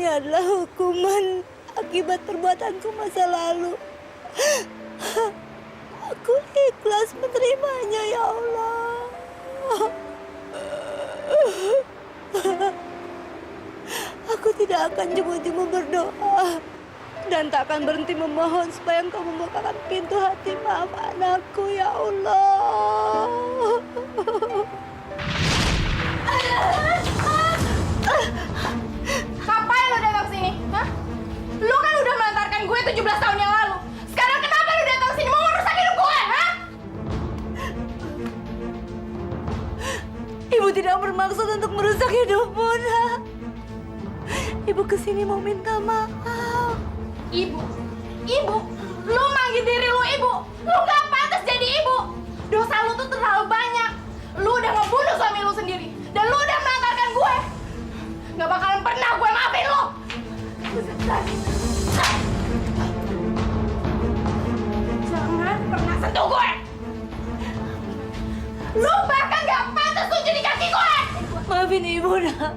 adalah hukuman akibat perbuatanku masa lalu. Aku ikhlas menerimanya, ya Allah. Aku tidak akan jemu-jemu berdoa dan tak akan berhenti memohon supaya Engkau membukakan pintu hati maaf anakku, ya Allah. Ngapain lo datang sini? Hah? Lo kan udah melantarkan gue 17 tahun yang lalu. Sekarang kenapa lo datang sini mau merusak hidup gue, hah? Ibu tidak bermaksud untuk merusak hidupmu, Nak. Ibu kesini mau minta maaf. Ibu? Ibu? Lo manggil diri lo ibu? Lo gak pantas jadi ibu. Dosa lo tuh terlalu banyak. Lo udah ngebunuh suami lo sendiri. Dan lo udah melantarkan gue. Gak bakalan pernah gue maafin lo. Jangan pernah sentuh gue. Lo bahkan gak pantas tunjuk di kaki gue. Maafin Ibu, Nak.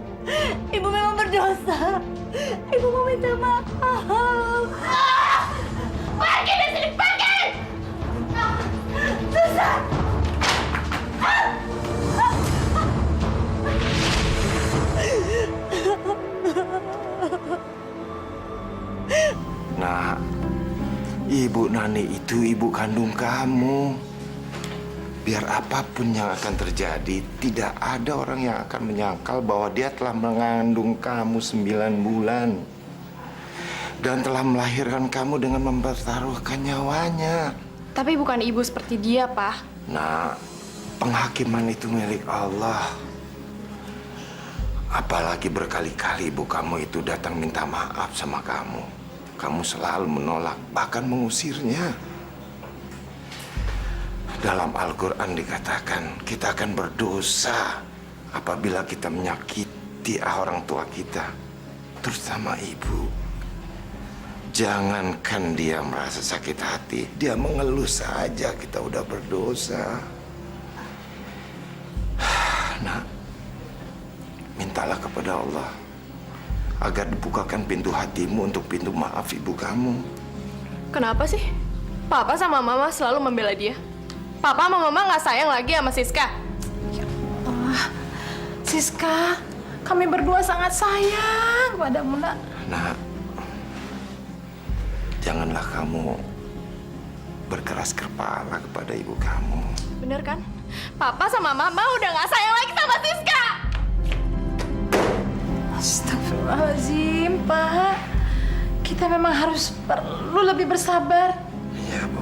Ibu memang berdosa. Ibu mau minta maaf. Pergi dari sini, pergi! Susah! Nah, Ibu Nani itu ibu kandung kamu. Biar apapun yang akan terjadi, tidak ada orang yang akan menyangkal bahwa dia telah mengandung kamu 9 bulan. Dan telah melahirkan kamu dengan mempertaruhkan nyawanya. Tapi bukan ibu seperti dia, Pak. Nah, penghakiman itu milik Allah. Apalagi berkali-kali ibu kamu itu datang minta maaf sama kamu. Kamu selalu menolak, bahkan mengusirnya. Dalam Al-Quran dikatakan, kita akan berdosa apabila kita menyakiti orang tua kita, terutama ibu. Jangankan dia merasa sakit hati, dia mengeluh saja kita udah berdosa. Nah, mintalah kepada Allah agar dibukakan pintu hatimu untuk pintu maaf ibu kamu. Kenapa sih? Papa sama Mama selalu membela dia. Papa sama Mama nggak sayang lagi sama Siska. Ya Allah, Siska, kami berdua sangat sayang padamu, Nak. Nah, janganlah kamu berkeras kepala kepada ibu kamu. Bener kan? Papa sama Mama udah nggak sayang lagi sama Siska. Astagfirullahaladzim, Pak. Kita memang harus perlu lebih bersabar. Iya, Bu.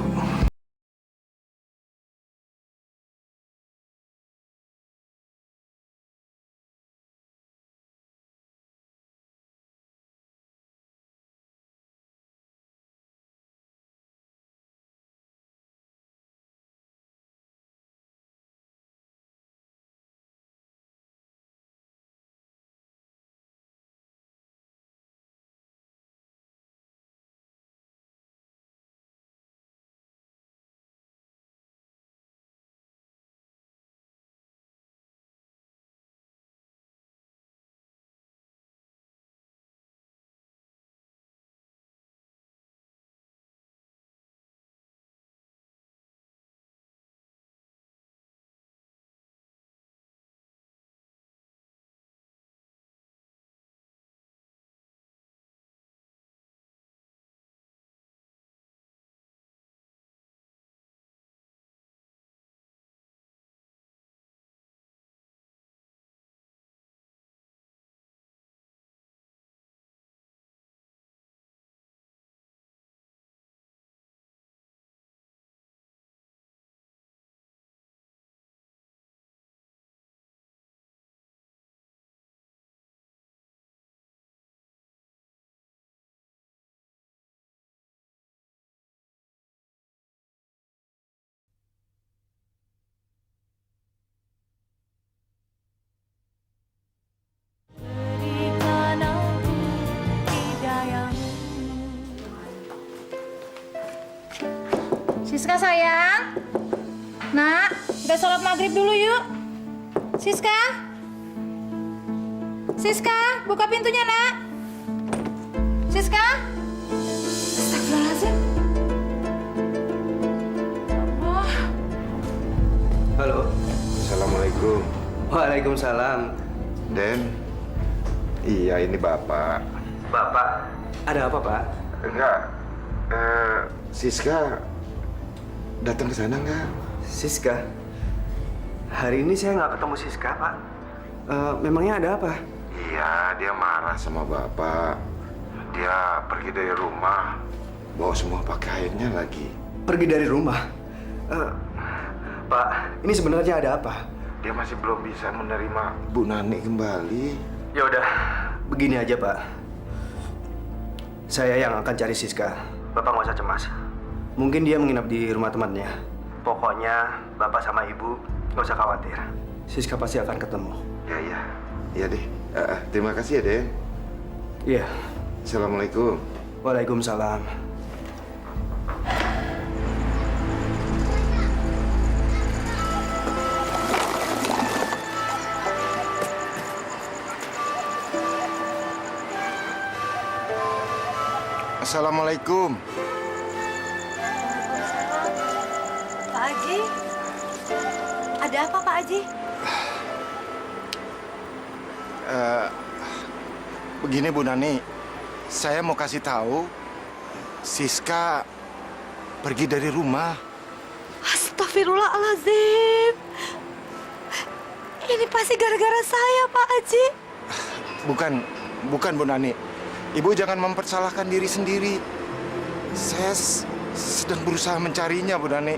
Siska sayang, Nak, kita sholat maghrib dulu yuk. Siska, Siska, buka pintunya, Nak. Siska? Astagfirullahaladzim. Halo. Assalamualaikum. Waalaikumsalam. Den, iya ini Bapak. Bapak, ada apa, Pak? Enggak, Siska datang ke sana enggak? Siska. Hari ini saya nggak ketemu Siska, Pak. Memangnya ada apa? Iya, dia marah sama Bapak. Dia pergi dari rumah, bawa semua pakaiannya lagi. Pergi dari rumah. Pak, ini sebenarnya ada apa? Dia masih belum bisa menerima Bu Nani kembali. Ya udah, begini aja, Pak. Saya yang akan cari Siska. Bapak nggak usah cemas. Mungkin dia menginap di rumah temannya. Pokoknya Bapak sama Ibu nggak usah khawatir. Siska pasti akan ketemu. Iya. Iya deh. Terima kasih ya, Den. Iya. Assalamualaikum. Waalaikumsalam. Assalamualaikum. Pak Haji, ada apa Pak Haji? Begini Bu Nani, saya mau kasih tahu, Siska pergi dari rumah. Astagfirullahaladzim. Ini pasti gara-gara saya Pak Haji. Bukan Bu Nani. Ibu jangan mempersalahkan diri sendiri. Saya sedang berusaha mencarinya, Bu Nani.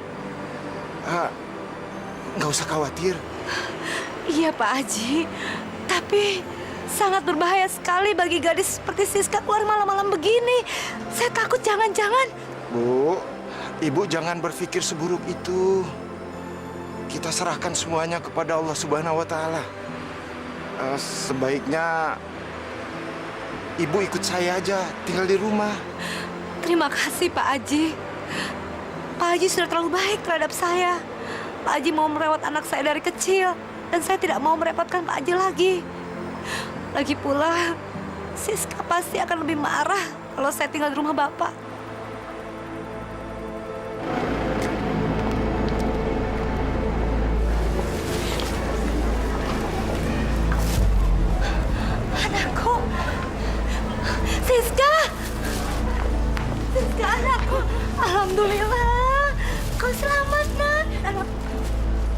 Nggak usah khawatir. Iya Pak Haji, tapi sangat berbahaya sekali bagi gadis seperti Siska keluar malam-malam begini. Saya takut jangan-jangan. Bu, Ibu jangan berpikir seburuk itu. Kita serahkan semuanya kepada Allah Subhanahu wa Ta'ala. Sebaiknya Ibu ikut saya aja, tinggal di rumah. Terima kasih Pak Haji. Pak Haji sudah terlalu baik terhadap saya. Pak Haji mau merawat anak saya dari kecil. Dan saya tidak mau merepotkan Pak Haji lagi. Lagi pula, Siska pasti akan lebih marah kalau saya tinggal di rumah Bapak. Anakku. Siska! Siska, anakku. Alhamdulillah. Kau selamat, Nak.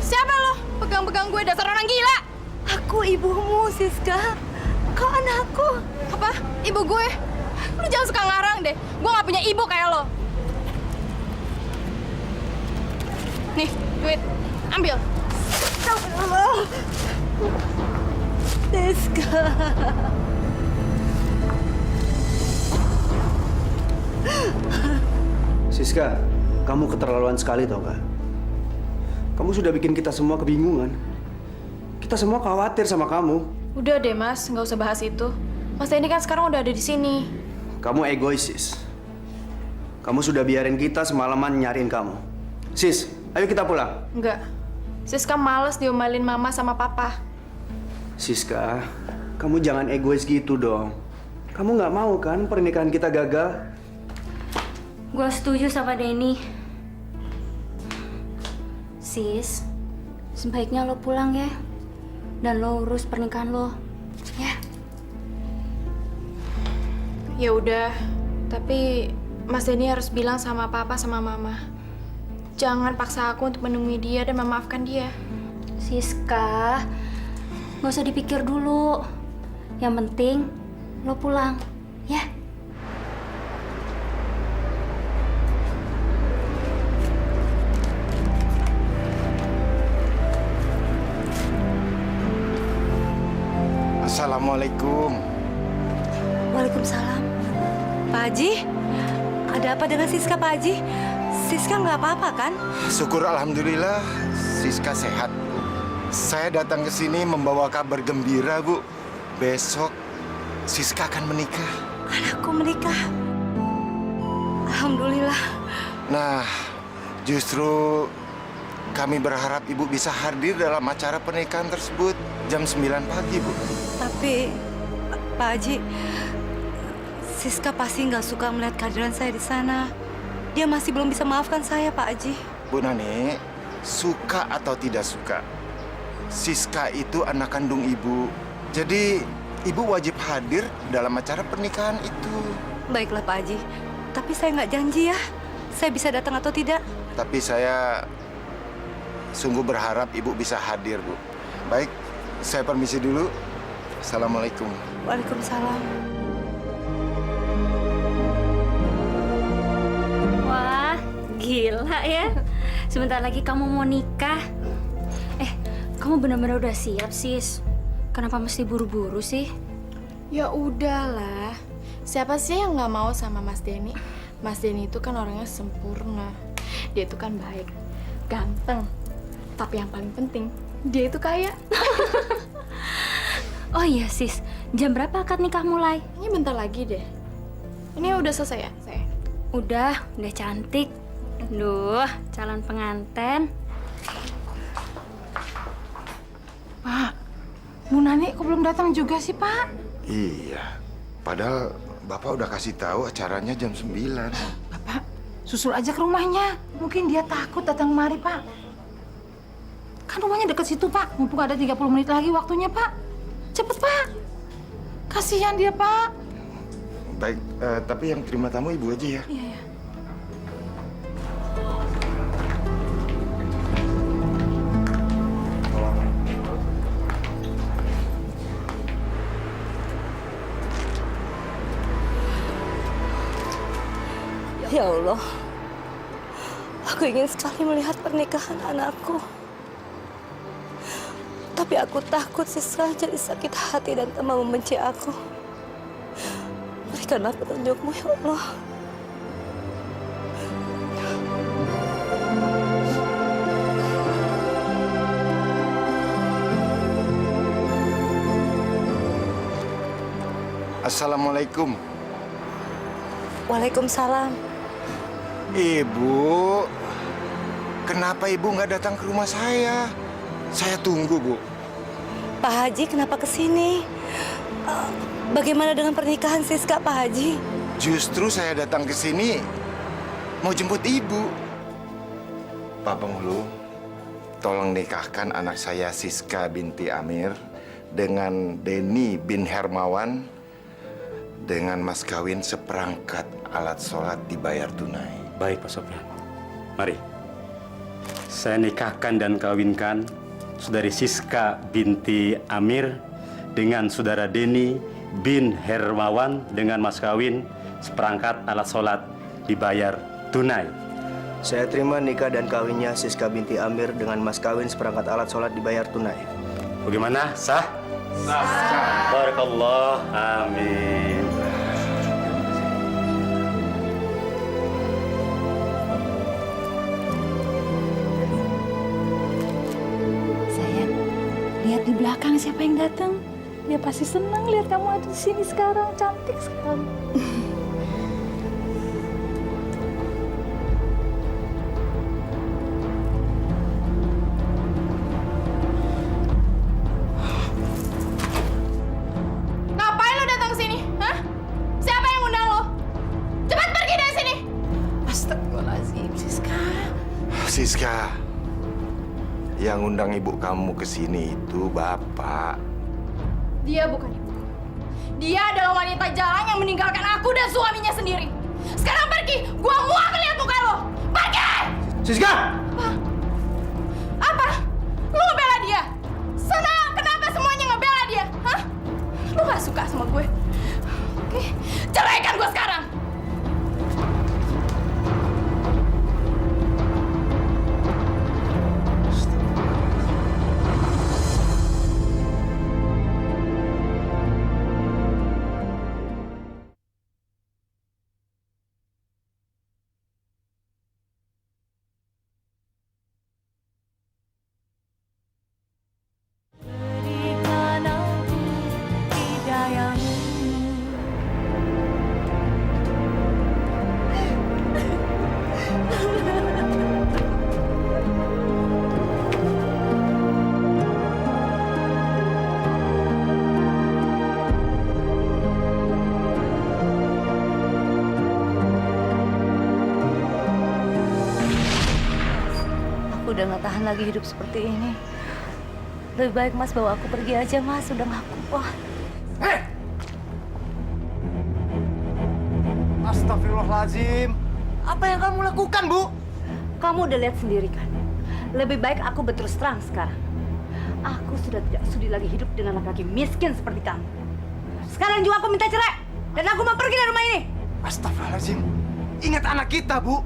Siapa lo? Pegang-pegang gue, dasar orang gila. Aku ibumu, Siska. Kau anakku. Apa? Ibu gue? Lu jangan suka ngarang deh. Gue nggak punya ibu kayak lo. Nih, duit. Ambil. Astagfirullah. Siska. Siska, kamu keterlaluan sekali tau gak? Kamu sudah bikin kita semua kebingungan. Kita semua khawatir sama kamu. Udah deh mas, nggak usah bahas itu. Mas Denny kan sekarang udah ada di sini. Kamu egois, Sis. Kamu sudah biarin kita semalaman nyariin kamu. Sis, ayo kita pulang. Enggak. Siska males diomelin mama sama papa. Siska, kamu jangan egois gitu dong. Kamu nggak mau kan pernikahan kita gagal? Gue setuju sama Denny. Sis, sebaiknya lo pulang ya. Dan lo urus pernikahan lo. Ya. Ya udah, tapi Mas Denny harus bilang sama papa sama mama. Jangan paksa aku untuk menemui dia dan memaafkan dia. Siska, nggak usah dipikir dulu. Yang penting lo pulang, ya. Assalamualaikum. Waalaikumsalam. Pak Haji, ada apa dengan Siska, Pak Haji? Siska nggak apa-apa kan? Syukur alhamdulillah, Siska sehat. Saya datang ke sini membawa kabar gembira, Bu. Besok Siska akan menikah. Anakku menikah. Alhamdulillah. Nah, justru kami berharap Ibu bisa hadir dalam acara pernikahan tersebut jam 9 pagi, Bu. Tapi, Pak Haji, Siska pasti nggak suka melihat kehadiran saya di sana. Dia masih belum bisa maafkan saya, Pak Haji. Bu Nani, suka atau tidak suka, Siska itu anak kandung ibu. Jadi ibu wajib hadir dalam acara pernikahan itu. Baiklah, Pak Haji. Tapi saya nggak janji ya, saya bisa datang atau tidak. Tapi saya sungguh berharap ibu bisa hadir, Bu. Baik, saya permisi dulu. Assalamualaikum. Waalaikumsalam. Wah, gila ya. Sebentar lagi kamu mau nikah. Kamu benar-benar udah siap, sis? Kenapa mesti buru-buru sih? Ya udahlah. Siapa sih yang nggak mau sama Mas Denny? Mas Denny itu kan orangnya sempurna. Dia itu kan baik, ganteng. Tapi yang paling penting, dia itu kaya. Oh iya, sis. Jam berapa akad nikah mulai? Ini bentar lagi deh. Ini udah selesai ya, saya? Udah cantik. Duh, calon pengantin. Pak, Bu Nani kok belum datang juga sih, Pak? Iya, padahal Bapak udah kasih tahu acaranya jam 9. Bapak, susul aja ke rumahnya. Mungkin dia takut datang kemari, Pak. Kan rumahnya deket situ, Pak. Mumpung ada 30 menit lagi waktunya, Pak. Cepet, Pak. Kasihan dia, Pak. Baik, tapi yang terima tamu ibu aja ya. Iya, ya. Ya Allah, aku ingin sekali melihat pernikahan anakku. Tapi aku takut Siska jadi sakit hati dan tambah membenci aku. Berikanlah petunjukmu, ya Allah. Assalamualaikum. Waalaikumsalam. Ibu, kenapa ibu nggak datang ke rumah saya? Saya tunggu, Bu. Pak Haji, kenapa kesini? Bagaimana dengan pernikahan Siska, Pak Haji? Justru saya datang ke sini mau jemput ibu. Pak Penghulu, tolong nikahkan anak saya Siska binti Amir dengan Denny bin Hermawan dengan mas kawin seperangkat alat sholat dibayar tunai. Baik, Pak Sofyan. Mari. Saya nikahkan dan kawinkan saudari Siska binti Amir dengan saudara Denny bin Hermawan dengan mas kawin seperangkat alat sholat dibayar tunai. Saya terima nikah dan kawinnya Siska binti Amir dengan mas kawin seperangkat alat sholat dibayar tunai. Bagaimana? Sah? Sah. Barakallah. Amin. Sayang, lihat di belakang siapa yang datang. Dia pasti senang lihat kamu ada di sini sekarang. Cantik sekali. Ngapain lo datang ke sini? Hah? Siapa yang undang lo? Cepat pergi dari sini! Astagfirullahaladzim, Siska. Siska, yang undang ibu kamu ke sini itu Bapak. Dia bukan ibu. Dia adalah wanita jalan yang meninggalkan aku dan suaminya sendiri. Sekarang pergi! Gua muak lihat muka lo! Pergi! Siska! Apa? Lu ngebela dia? Sana, kenapa semuanya ngebela dia? Hah? Lu gak suka sama gue? Oke, ceraikan gue sekarang! udah nggak tahan lagi hidup seperti ini. Lebih baik Mas bawa aku pergi aja, Mas. Udah nggak kuat. Astagfirullahaladzim. Apa yang kamu lakukan, Bu? Kamu udah lihat sendiri kan? Lebih baik aku berterus terang sekarang. Aku sudah tidak sudi lagi hidup dengan laki-laki miskin seperti kamu. Sekarang juga aku minta cerai. Dan aku mau pergi dari rumah ini. Astagfirullahaladzim. Ingat anak kita, Bu.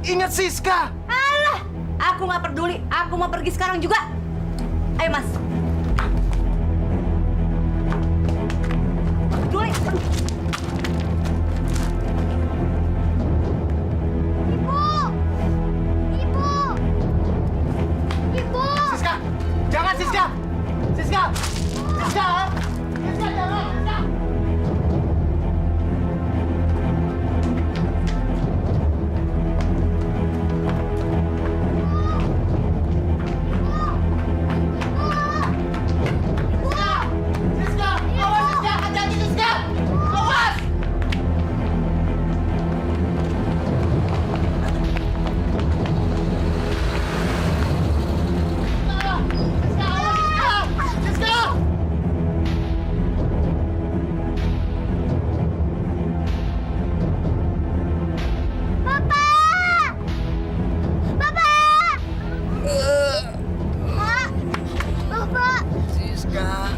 Ingat Siska. Alah, aku nggak peduli. Aku mau pergi sekarang juga. Ayo, Mas. Peduli. Siska! Jangan, Siska! Siska! Siska! Siska, jangan! Siska! Siska! Awas, Siska! Hati-hati, Siska! Awas!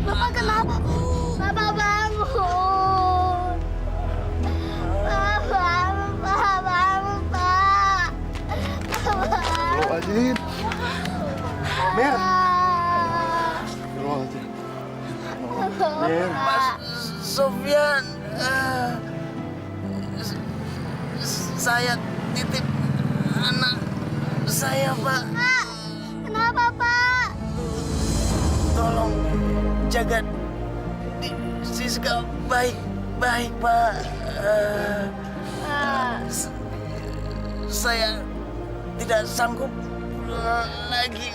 Bapak kenapa? Bapak bangun. Bapak bangun, Pak. Astagfirullahaladzim. Mer. Astagfirullahaladzim. Mer. Mas Sofyan, saya titip anak saya, Pak. Kenapa, Pak? Tolong jaga Siska baik-baik, Pak. Saya tidak sanggup lagi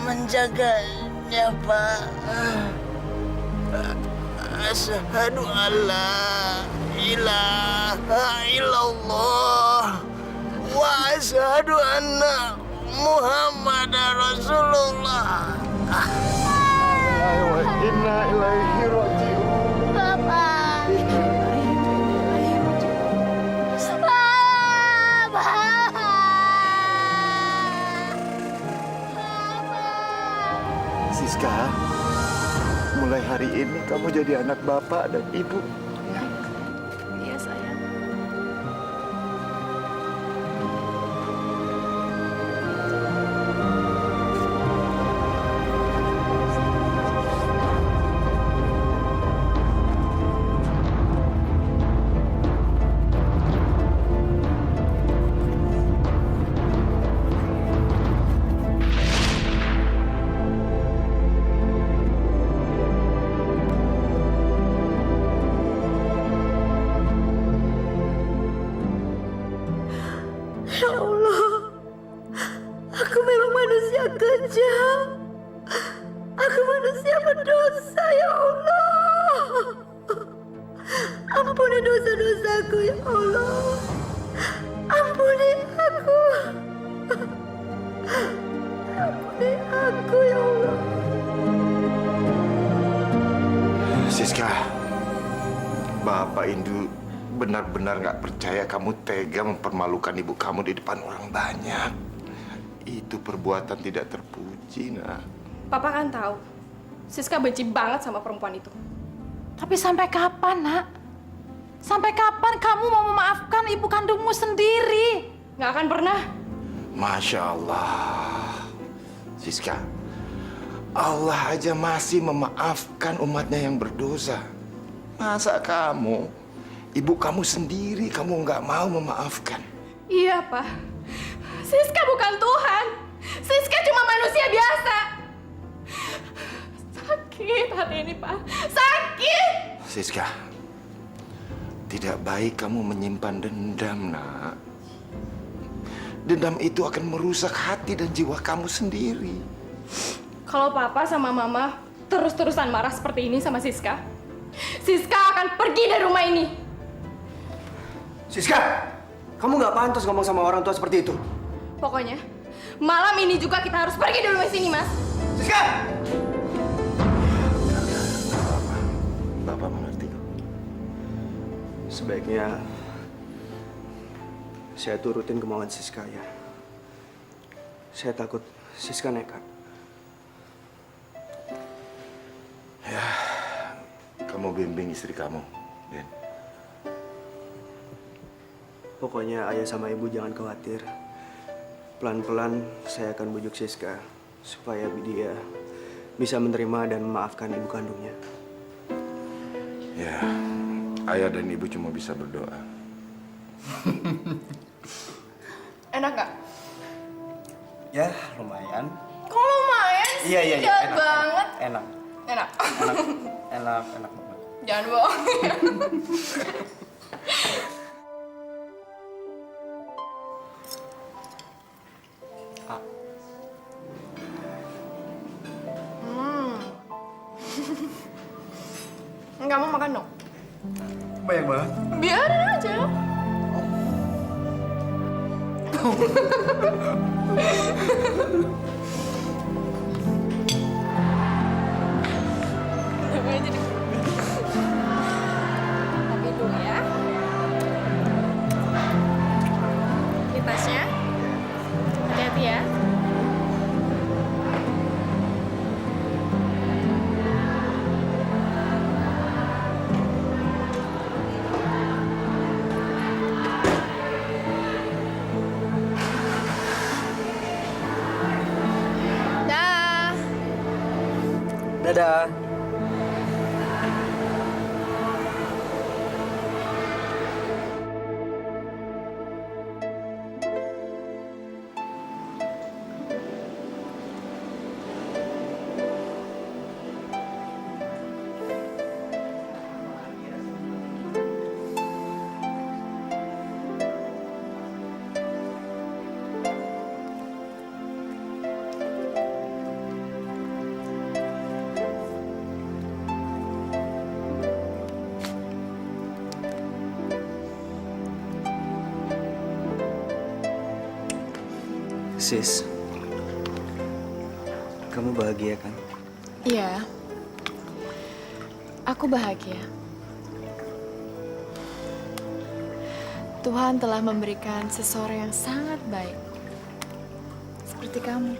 menjaganya, Pak. Asyhadu alla ilaha illallah wa asyhadu anna Muhammadar Rasulullah. Inna ilaihi raji'un. Bapak. Siska, mulai hari ini kamu jadi anak bapak dan ibu. Iya, sayang. Ya Allah, aku memang manusia kejam. Aku manusia berdosa, ya Allah. Ampuni dosa-dosaku, ya Allah. Ampuni aku. Ampuni aku, ya Allah. Siska, Bapak Indu benar-benar nggak percaya kamu tega mempermalukan ibu kamu di depan orang banyak. Itu perbuatan tidak terpuji, nak. Papa kan tahu, Siska benci banget sama perempuan itu. Tapi sampai kapan, Nak? Sampai kapan kamu mau memaafkan ibu kandungmu sendiri? Nggak akan pernah. Masya Allah, Siska, Allah aja masih memaafkan umatnya yang berdosa. Masa kamu, ibu kamu sendiri kamu nggak mau memaafkan? Iya, Pak. Siska bukan Tuhan. Siska cuma manusia biasa. Sakit hati ini, Pak. Sakit! Siska, tidak baik kamu menyimpan dendam, nak. Dendam itu akan merusak hati dan jiwa kamu sendiri. Kalau Papa sama Mama terus-terusan marah seperti ini sama Siska, Siska akan pergi dari rumah ini. Siska, kamu nggak pantas ngomong sama orang tua seperti itu. Pokoknya, Malam ini juga kita harus pergi dulu dari sini, Mas. Siska! Bapak mengerti kok. Sebaiknya saya turutin kemauan Siska ya. Saya takut Siska nekat. Kamu bimbing istri kamu, Ben. Pokoknya ayah sama ibu jangan khawatir. Pelan-pelan saya akan bujuk Siska supaya dia bisa menerima dan memaafkan ibu kandungnya. Ya, ayah dan ibu cuma bisa berdoa. Enak nggak? Ya, lumayan. Kok lumayan sih? Iya. Jahat banget. Enak. Enak. Enak banget. Jangan bohong. Nggak mau makan dong? Banyak banget. Biarin aja. Tapi dulu ya. Ini tasnya. Hati-hati ya. Dah. Dadah. Sis, kamu bahagia kan? Iya. Aku bahagia. Tuhan telah memberikan seseorang yang sangat baik. Seperti kamu.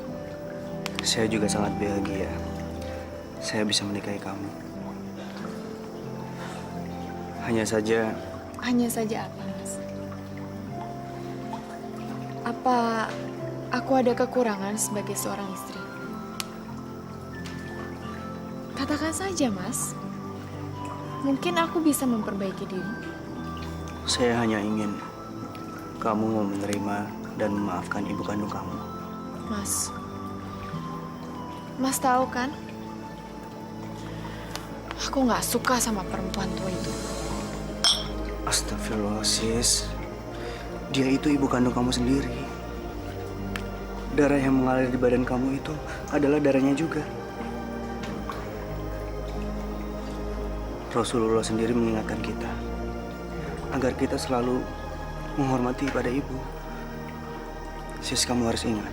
Saya juga sangat bahagia. Saya bisa menikahi kamu. Hanya saja Hanya saja apa, Mas? Apa aku ada kekurangan sebagai seorang istri? Katakan saja, Mas. Mungkin aku bisa memperbaiki diri. saya hanya ingin kamu mau menerima dan memaafkan ibu kandung kamu. Mas tahu kan? Aku nggak suka sama perempuan tua itu. Astagfirullah, sis. Dia itu ibu kandung kamu sendiri. Darah yang mengalir di badan kamu itu adalah darahnya juga. Rasulullah sendiri mengingatkan kita agar kita selalu menghormati pada ibu. Sis, kamu harus ingat,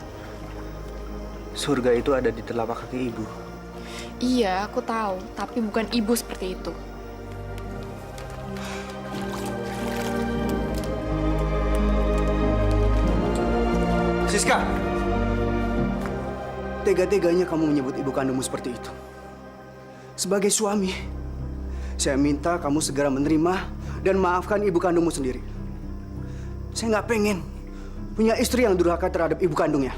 surga itu ada di telapak kaki ibu. Iya, aku tahu, tapi bukan ibu seperti itu. Siska, tega-teganya kamu menyebut ibu kandungmu seperti itu. Sebagai suami, saya minta kamu segera menerima dan maafkan ibu kandungmu sendiri. Saya nggak pengen punya istri yang durhaka terhadap ibu kandungnya.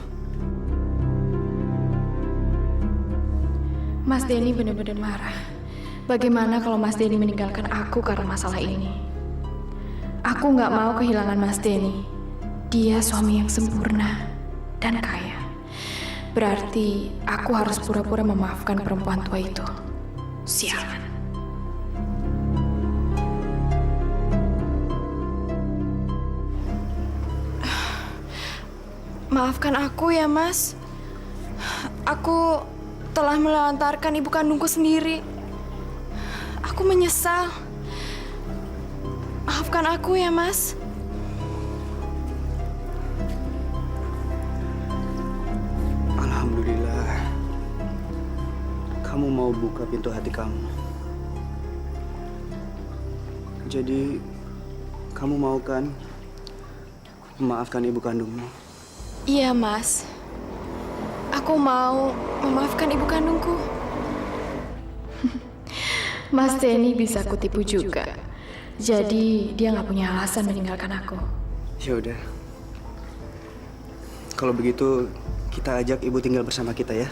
Mas Denny benar-benar marah. Bagaimana kalau Mas Denny meninggalkan aku karena masalah ini? Aku nggak mau kehilangan Mas Denny. Dia suami yang sempurna dan kaya. Berarti aku harus pura-pura memaafkan perempuan tua itu. Sialan. Maafkan aku ya, Mas. Aku telah melantarkan ibu kandungku sendiri. Aku menyesal. Maafkan aku ya, Mas. kamu mau buka pintu hati kamu. Jadi, kamu mau kan memaafkan ibu kandungmu? Iya, Mas. Aku mau memaafkan ibu kandungku. Mas Denny bisa aku tipu juga. Jadi, dia nggak punya alasan meninggalkan aku. Ya udah. Kalau begitu, kita ajak ibu tinggal bersama kita ya.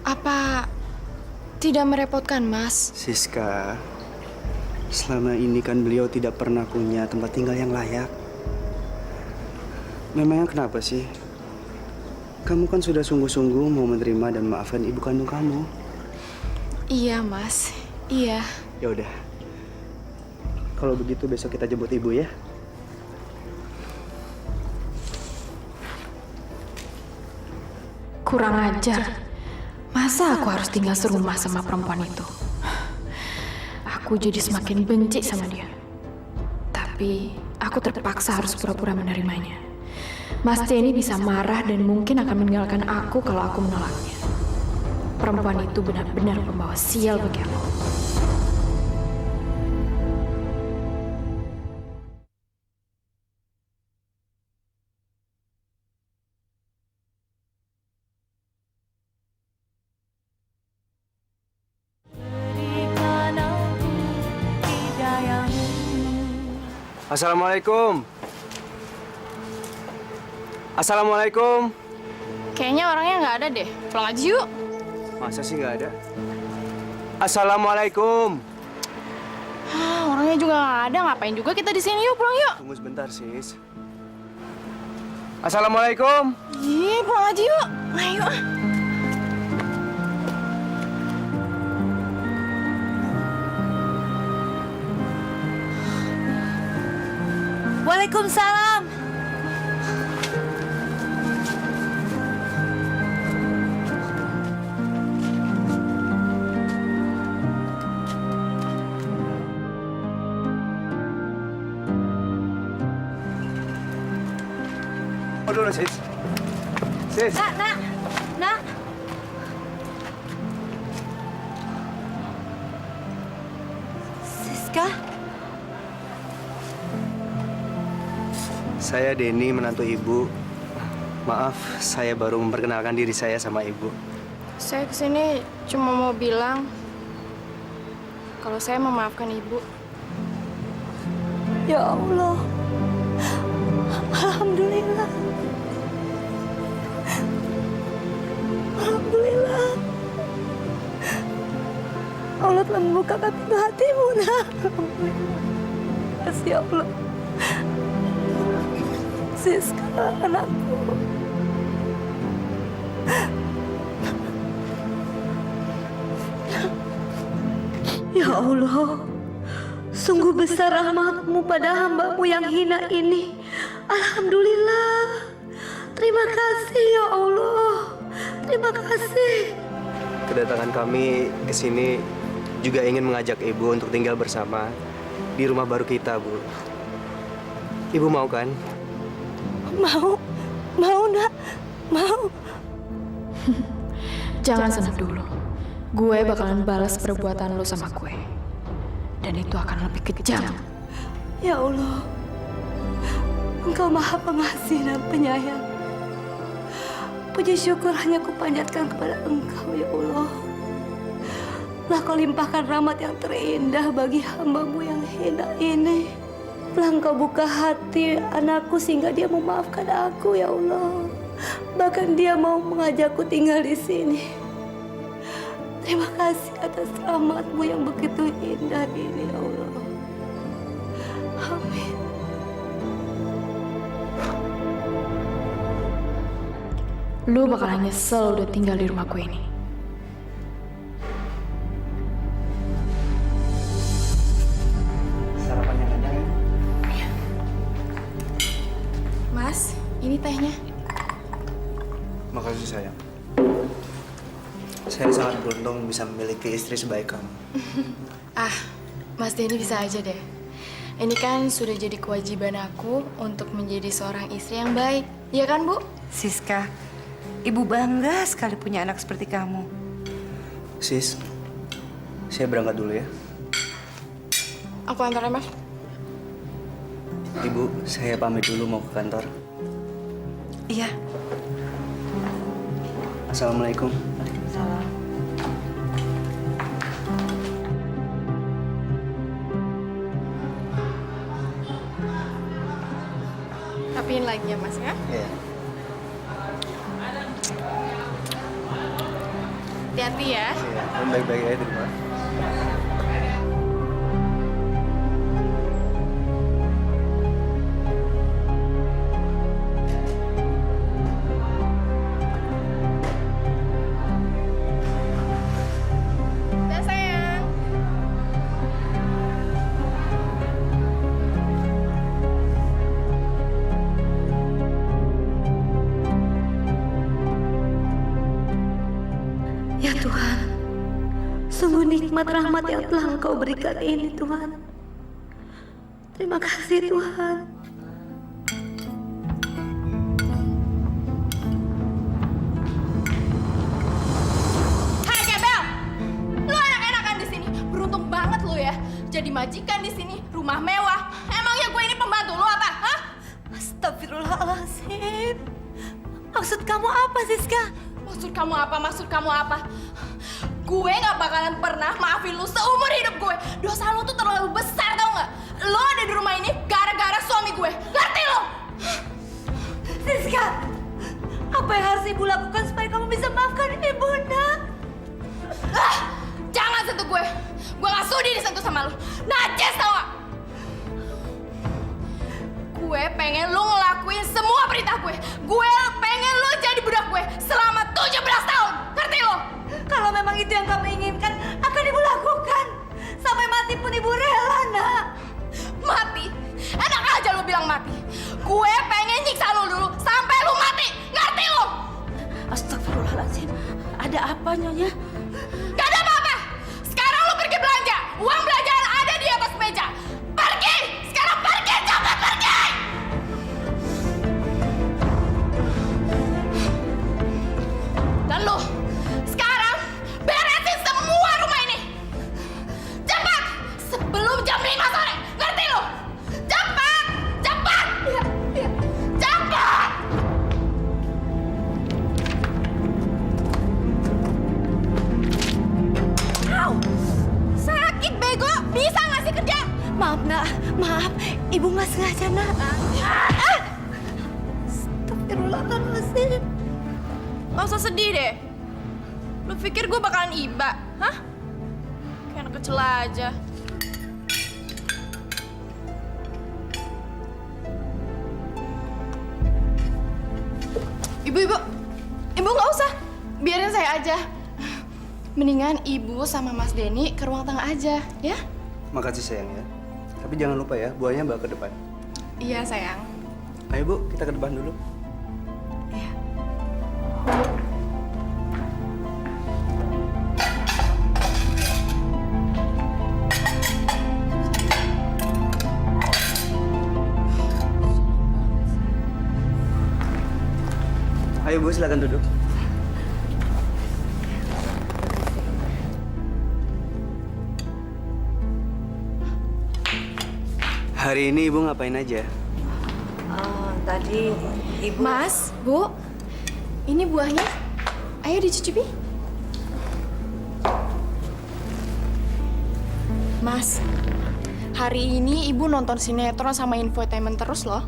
Apa tidak merepotkan, Mas? Siska, selama ini kan beliau tidak pernah punya tempat tinggal yang layak. Memangnya kenapa sih? Kamu kan sudah sungguh-sungguh mau menerima dan maafkan ibu kandung kamu. Iya, Mas. Iya. Ya udah. Kalau begitu besok kita jemput ibu ya. Kurang ajar. Masa aku harus tinggal serumah sama perempuan itu? Aku jadi semakin benci sama dia. Tapi aku terpaksa harus pura-pura menerimanya. Mas Denny bisa marah dan mungkin akan meninggalkan aku kalau aku menolaknya. Perempuan itu benar-benar pembawa sial bagi aku. Assalamualaikum. Assalamualaikum. Kayaknya orangnya nggak ada deh. Pulang aja yuk. Masa sih nggak ada? Assalamualaikum. Orangnya juga nggak ada. Ngapain juga kita di sini? Yuk, pulang yuk. Tunggu sebentar, sis. Assalamualaikum. Ih, pulang aja yuk. Ayo. Waalaikumsalam. Oh, dulu, sis. Sis. Nak. Siska, Saya Denny, menantu ibu. Maaf, saya baru memperkenalkan diri saya sama ibu. Saya kesini cuma mau bilang kalau saya memaafkan ibu. ya Allah. Alhamdulillah. Alhamdulillah. Allah telah membukakan pintu hatimu, nak. Kasih ya Allah. Siska, anakku. Ya Allah, sungguh besar rahmat-Mu pada hamba-Mu yang hina ini. Alhamdulillah. Terima kasih ya Allah. Terima kasih. Kedatangan kami ke sini juga ingin mengajak ibu untuk tinggal bersama di rumah baru kita, Bu. Ibu mau kan? Mau nak, mau. Jangan senang dulu. Gue bakalan balas perbuatan lo sama gue. Dan itu akan lebih kejam. Ya Allah, Engkau Maha Pengasih dan Penyayang. Puji syukur hanya kupanjatkan kepada Engkau, ya Allah. Telah Kau limpahkan rahmat yang terindah bagi hamba-Mu yang hina ini. Telah Engkau buka hati anakku sehingga dia memaafkan aku, ya Allah. Bahkan dia mau mengajakku tinggal di sini. Terima kasih atas rahmat-Mu yang begitu indah ini, ya Allah. Amin. Lu bakalan nyesel udah tinggal di rumah gue ini. Sarapan yang kenyang ya? Mas, ini tehnya. Makasih sayang. Saya sangat beruntung bisa memiliki istri sebaik kamu. Mas Denny bisa aja deh. Ini kan sudah jadi kewajiban aku untuk menjadi seorang istri yang baik. Iya kan, Bu? Siska, Ibu bangga sekali punya anak seperti kamu. Sis, saya berangkat dulu ya. Aku antar ya, Mas. Ibu, saya pamit dulu mau ke kantor. Iya. Assalamualaikum. Rapiin lagi ya, Mas ya. Iya. Hati-hati ya. Iya, kamu baik-baik aja di rumah. Dah sayang. Ya Tuhan, sungguh nikmat rahmat yang telah Engkau berikan ini Tuhan. Terima kasih Tuhan. Hai Gembel, lu enak-enakan di sini. Beruntung banget lu ya, jadi majikan di sini, rumah mewah. Emangnya gue ini pembantu lu apa? Hah? Astagfirullahaladzim. Maksud kamu apa, Siska? Maksud kamu apa? Maksud kamu apa? Gue gak bakalan pernah maafin lu seumur hidup gue. Dosa lu tuh terlalu besar, tau gak? Lu ada di rumah ini gara-gara suami gue. Ngerti lu? Siska, apa yang harus ibu lakukan supaya kamu bisa maafkan ibu, nak? Jangan sentuh gue. Gue gak sudi disentuh sama lu. Najis tau gak? Gue pengen lu ngelakuin semua perintah gue. Gue pengen lu jadi budak gue selama 17 tahun. Ngerti lu? Kalau memang itu yang kamu inginkan, akan ibu lakukan. Sampai mati pun ibu rela, nak. Mati? Enak aja lu bilang mati. Gue pengen nyiksa lu dulu sampai lu mati. Ngerti lu? Astagfirullahaladzim. Ada apa, Nyonya? Gak ada apa-apa. Sekarang lu pergi belanja. Uang belanjaan ada di atas meja. Pergi! Sekarang pergi! Cepat pergi! Dan lu, sekarang beresin semua rumah ini. Cepat! Sebelum jam 5 sore. Ngerti lu? Cepat! Cepat! Cepat! Au! Sakit bego! Bisa nggak sih kerja? Maaf, nak. Maaf. Ibu nggak sengaja, nak. Astagfirullahaladzim. Gak usah sedih deh. Lu pikir gue bakalan iba? Hah? Kayak anak kecil aja. Ibu, ibu nggak usah. Biarin saya aja. Mendingan ibu sama Mas Denny ke ruang tengah aja, ya? Makasih sayang ya. Tapi jangan lupa ya, buahnya bawa ke depan. Iya sayang. Ayo Bu, kita ke depan dulu. Ayo Bu, silakan duduk. Hari ini Ibu ngapain aja? Tadi ibu... Mas, Bu, ini buahnya. Ayo dicicipi. Mas, hari ini ibu nonton sinetron sama infotainment terus loh.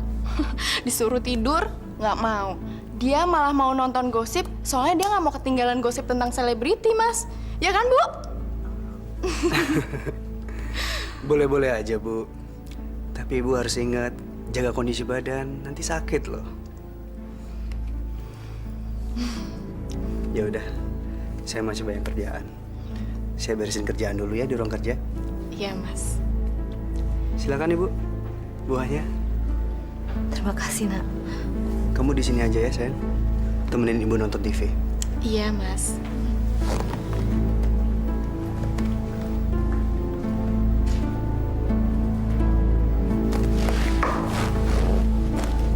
Disuruh tidur, nggak mau. Dia malah mau nonton gosip, soalnya dia nggak mau ketinggalan gosip tentang selebriti, Mas. Ya kan, Bu? Boleh-boleh aja Bu. Tapi Ibu harus ingat, jaga kondisi badan, nanti sakit loh. Ya udah, saya masih banyak kerjaan. Saya beresin kerjaan dulu ya di ruang kerja. Iya, Mas. Silakan Ibu, buahnya. Terima kasih, nak. Kamu di sini aja ya, sayang. Temenin Ibu nonton TV. Iya, Mas.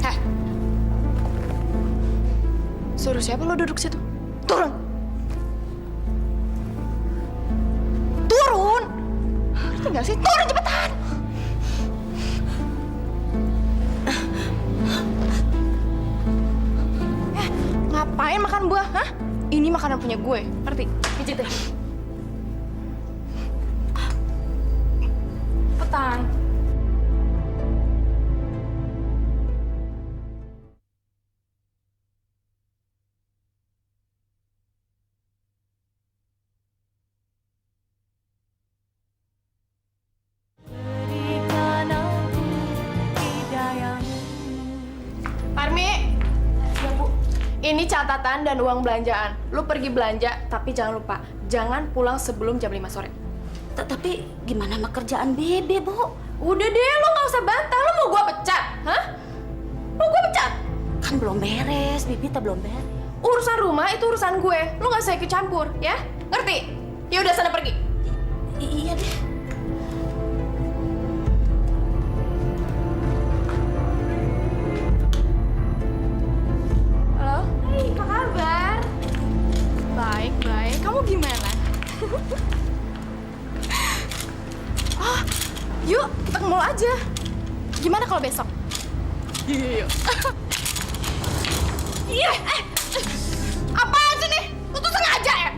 Heh. Suruh siapa lo duduk situ? Turun. dari sini. Turun cepetan. Ngapain makan buah? Hah? Ini makanan punya gue, ngerti? Pijitin. Cepetan. Parmi. Ya, Bu. Ini catatan dan uang belanjaan. Lu pergi belanja, tapi jangan lupa, jangan pulang sebelum jam 5 sore. Tapi gimana sama kerjaan Bebe, Bu? Udah deh, lu nggak usah bantah. Lu mau gua pecat? Hah? Mau gua pecat? Kan belum beres, Bibita belum beres. Urusan rumah itu urusan gue. Lu nggak usah ikut campur, ya? Ngerti? Ya udah sana pergi. Iya deh. Halo? Hai, apa kabar? Baik, baik. Kamu gimana? Oh, yuk kita ke mall aja. Gimana kalau besok? Yuk. Iya, apaan sih nih? Lu tuh sengaja ya?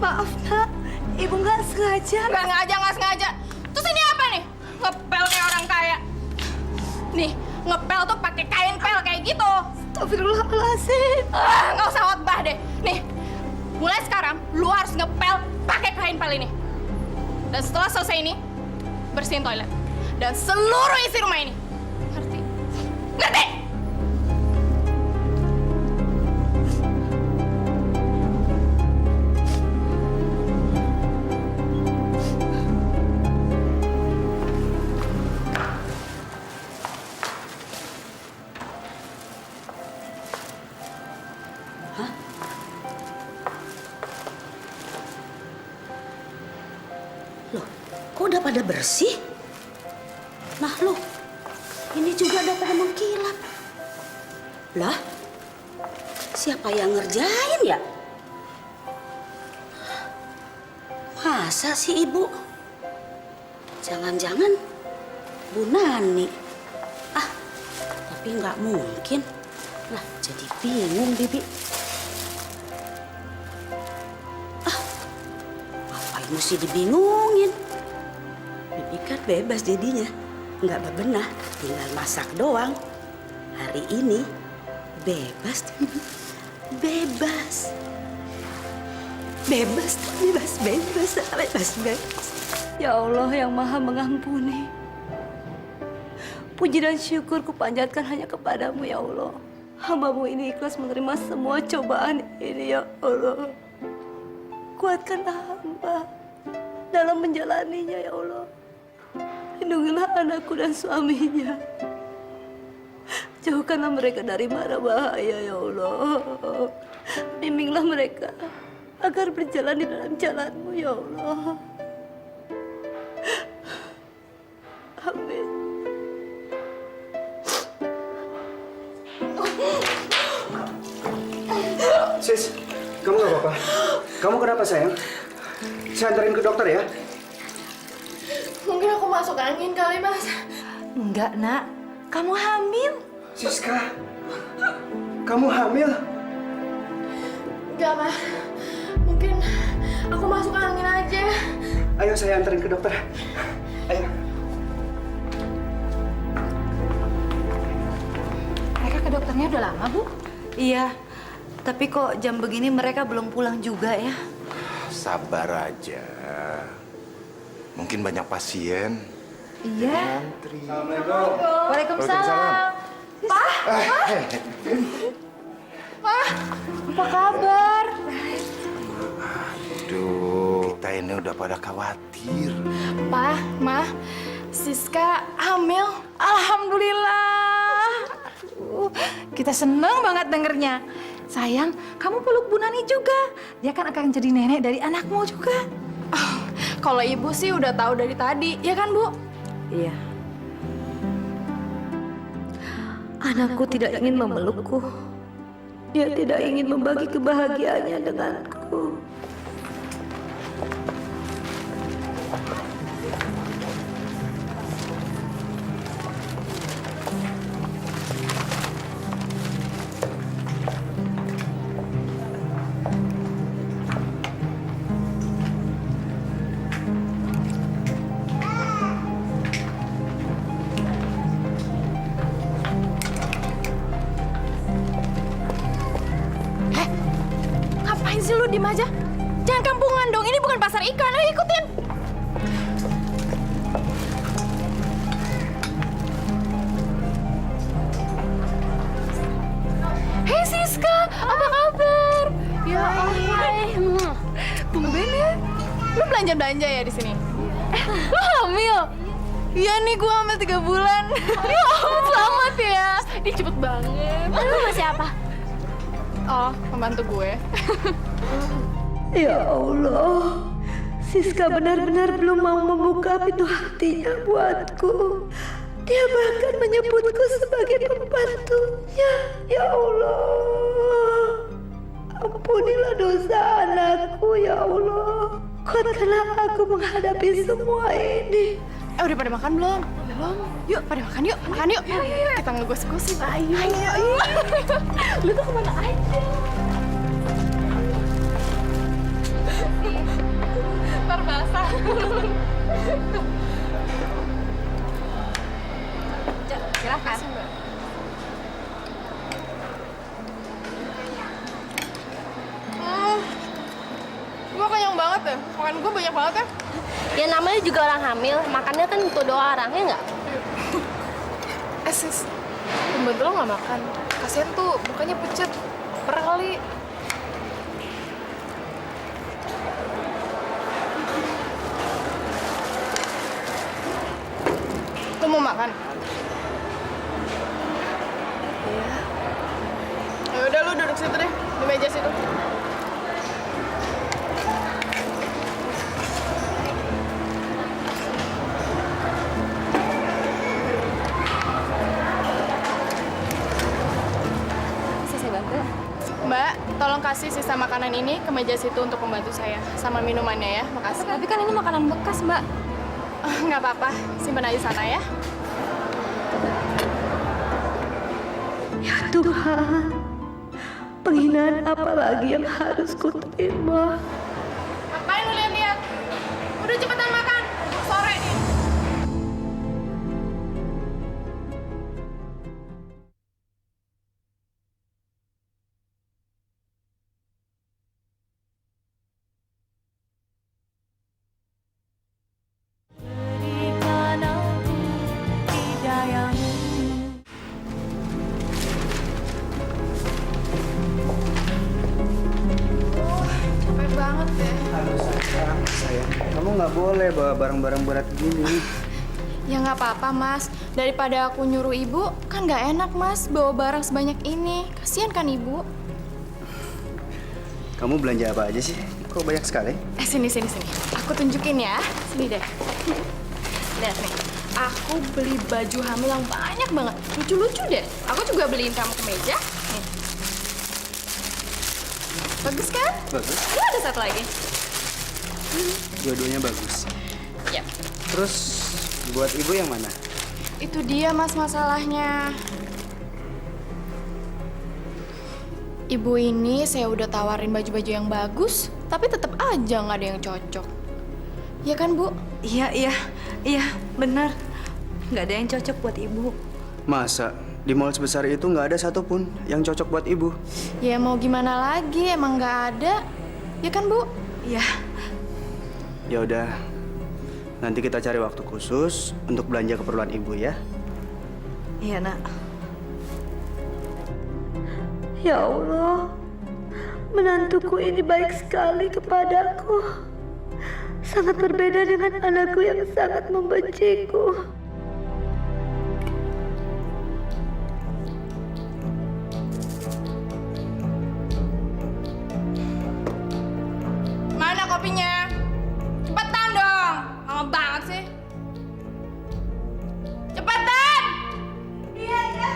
Maaf, Nak. Ibu nggak sengaja. Nggak sengaja. Terus ini apa nih? Ngepel kayak orang kaya. Nih, ngepel tuh pakai kain pel kayak gitu. Astagfirullahaladzim. Nggak usah khotbah deh. Nih, mulai sekarang lu harus ngepel pakai kain pel ini. Dan setelah selesai ini, bersihin toilet. Dan seluruh isi rumah ini. Ngerti? Ngerti? Loh, kok udah pada bersih? Nah, loh, ini juga udah pada mengkilap. Lah, siapa yang ngerjain ya? Masa sih Ibu? Jangan-jangan Bu Nani. Ah, tapi nggak mungkin. Lah, jadi bingung, Bibi. Ngapain mesti dibingungin? Bibi kan bebas jadinya. Nggak bebenah, tinggal masak doang. Hari ini bebas, Bibi. Bebas. Bebas, bebas, bebas, bebas, bebas. Ya Allah yang maha mengampuni. Puji dan syukur kupanjatkan hanya kepadamu ya Allah. Hamba-Mu ini ikhlas menerima semua cobaan ini ya Allah. Kuatkanlah hamba dalam menjalaninya ya Allah. Lindungilah anakku dan suaminya. Jauhkanlah mereka dari mara bahaya ya Allah. Bimbinglah mereka agar berjalan di dalam jalan-Mu ya Allah. Amin. Sis, kamu nggak apa-apa? Kamu kenapa sayang? Saya antarin ke dokter ya. Mungkin aku masuk angin kali, Mas. Enggak, Nak. Kamu hamil. Siska, kamu hamil? Enggak, Mas. Mungkin aku masuk angin aja. Ayo saya antarin ke dokter. Ayo. Mereka ke dokternya udah lama, Bu? Iya, tapi kok jam begini mereka belum pulang juga ya? Sabar aja. Mungkin banyak pasien. Iya. Antri. Waalaikumsalam. Apa kabar? Aduh, kita ini udah pada khawatir. Pa, Ma, Siska hamil. Alhamdulillah. Kita seneng banget dengernya. Sayang, kamu peluk Bu Nani juga. Dia kan akan jadi nenek dari anakmu juga. Kalau ibu sih udah tahu dari tadi, ya kan, Bu? Iya. Anakku tidak ingin memelukku. Dia tidak ingin membagi kebahagiaannya denganku. Diem aja. Jangan kampungan dong, ini bukan pasar ikan. Ayo ikutin. Hei Siska, apa kabar? Ya Allah. Tumben ya. Lu belanja-belanja ya di sini? Lu hamil? Iya nih, gua hamil 3 bulan. Ya ampun, selamat ya. Dia cepet banget. Lu masih apa? Oh, pembantu gue. Ya Allah, Siska benar-benar belum mau membuka pintu hatinya buatku. Dia bahkan menyebutku sebagai pembantunya. Ya Allah, ampunilah dosa anakku, ya Allah. Kuatkanlah aku menghadapi semua ini. Udah pada makan belum? Belum. Yuk, pada makan yuk. Makan yuk. Kita ngegosip-gosip. Ayo. Lu tuh kemana aja? Ntar basah. Silahkan. Gue kenyang banget ya. Makan gue banyak banget ya. Ya namanya juga orang hamil, makannya kan untuk 2 orang, ya nggak? Sis, pembantu lo nggak makan. Kasian tuh, mukanya pucet. Perah kali. Lo mau makan? Iya. Ya udah, lu duduk situ deh, di meja situ. Mbak, tolong kasih sisa makanan ini ke meja situ untuk pembantu saya. Sama minumannya ya, makasih. Tapi kan ini makanan bekas, Mbak. Nggak apa-apa, simpan aja sana ya. Ya Tuhan, penghinaan apa lagi yang harus kuterima? Ngapain lu lihat-lihat? Udah cepetan makan, sore nih. Capek banget deh. Halo sayang, kamu nggak boleh bawa barang-barang berat gini. Ya nggak apa-apa, Mas. Daripada aku nyuruh ibu, kan nggak enak, Mas, bawa barang sebanyak ini. Kasian kan ibu? Kamu belanja apa aja sih? Kok banyak sekali? Sini. Aku tunjukin ya. Sini deh. Lihat nih. Aku beli baju hamil yang banyak banget. Lucu-lucu deh. Aku juga beliin kamu kemeja. Nih. Bagus kan? Bagus. Ini ada satu lagi. Dua-duanya bagus. Yap. Terus buat ibu yang mana? Itu dia, Mas, masalahnya. Ibu ini saya udah tawarin baju-baju yang bagus, tapi tetap aja nggak ada yang cocok. Ya kan, Bu? Iya, benar. Nggak ada yang cocok buat ibu. Masa di mall sebesar itu nggak ada satupun yang cocok buat ibu? Ya mau gimana lagi, emang nggak ada. Ya kan, Bu? Iya. Ya udah, nanti kita cari waktu khusus untuk belanja keperluan ibu ya. Iya, Nak. Ya Allah, menantuku ini baik sekali kepadaku. Sangat berbeda dengan anakku yang sangat membenciku. Mana kopinya? Cepetan dong. Lama banget sih. Cepetan! Iya.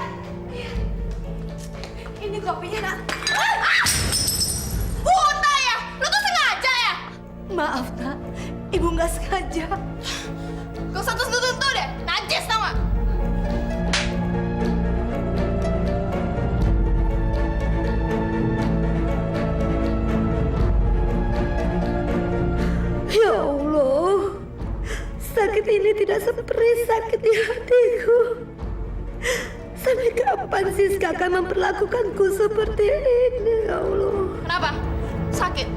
Ini kopinya, Nak. Buta ya? Lu tuh sengaja ya? Maaf, Nak. Ibu nggak sengaja. Gak usah tuntut-tuntut deh. Najis tau gak? Ya Allah, sakit ini tidak seperti sakit di hatiku. Sampai kapan Siska akan memperlakukanku seperti ini, ya Allah? Kenapa? Sakit?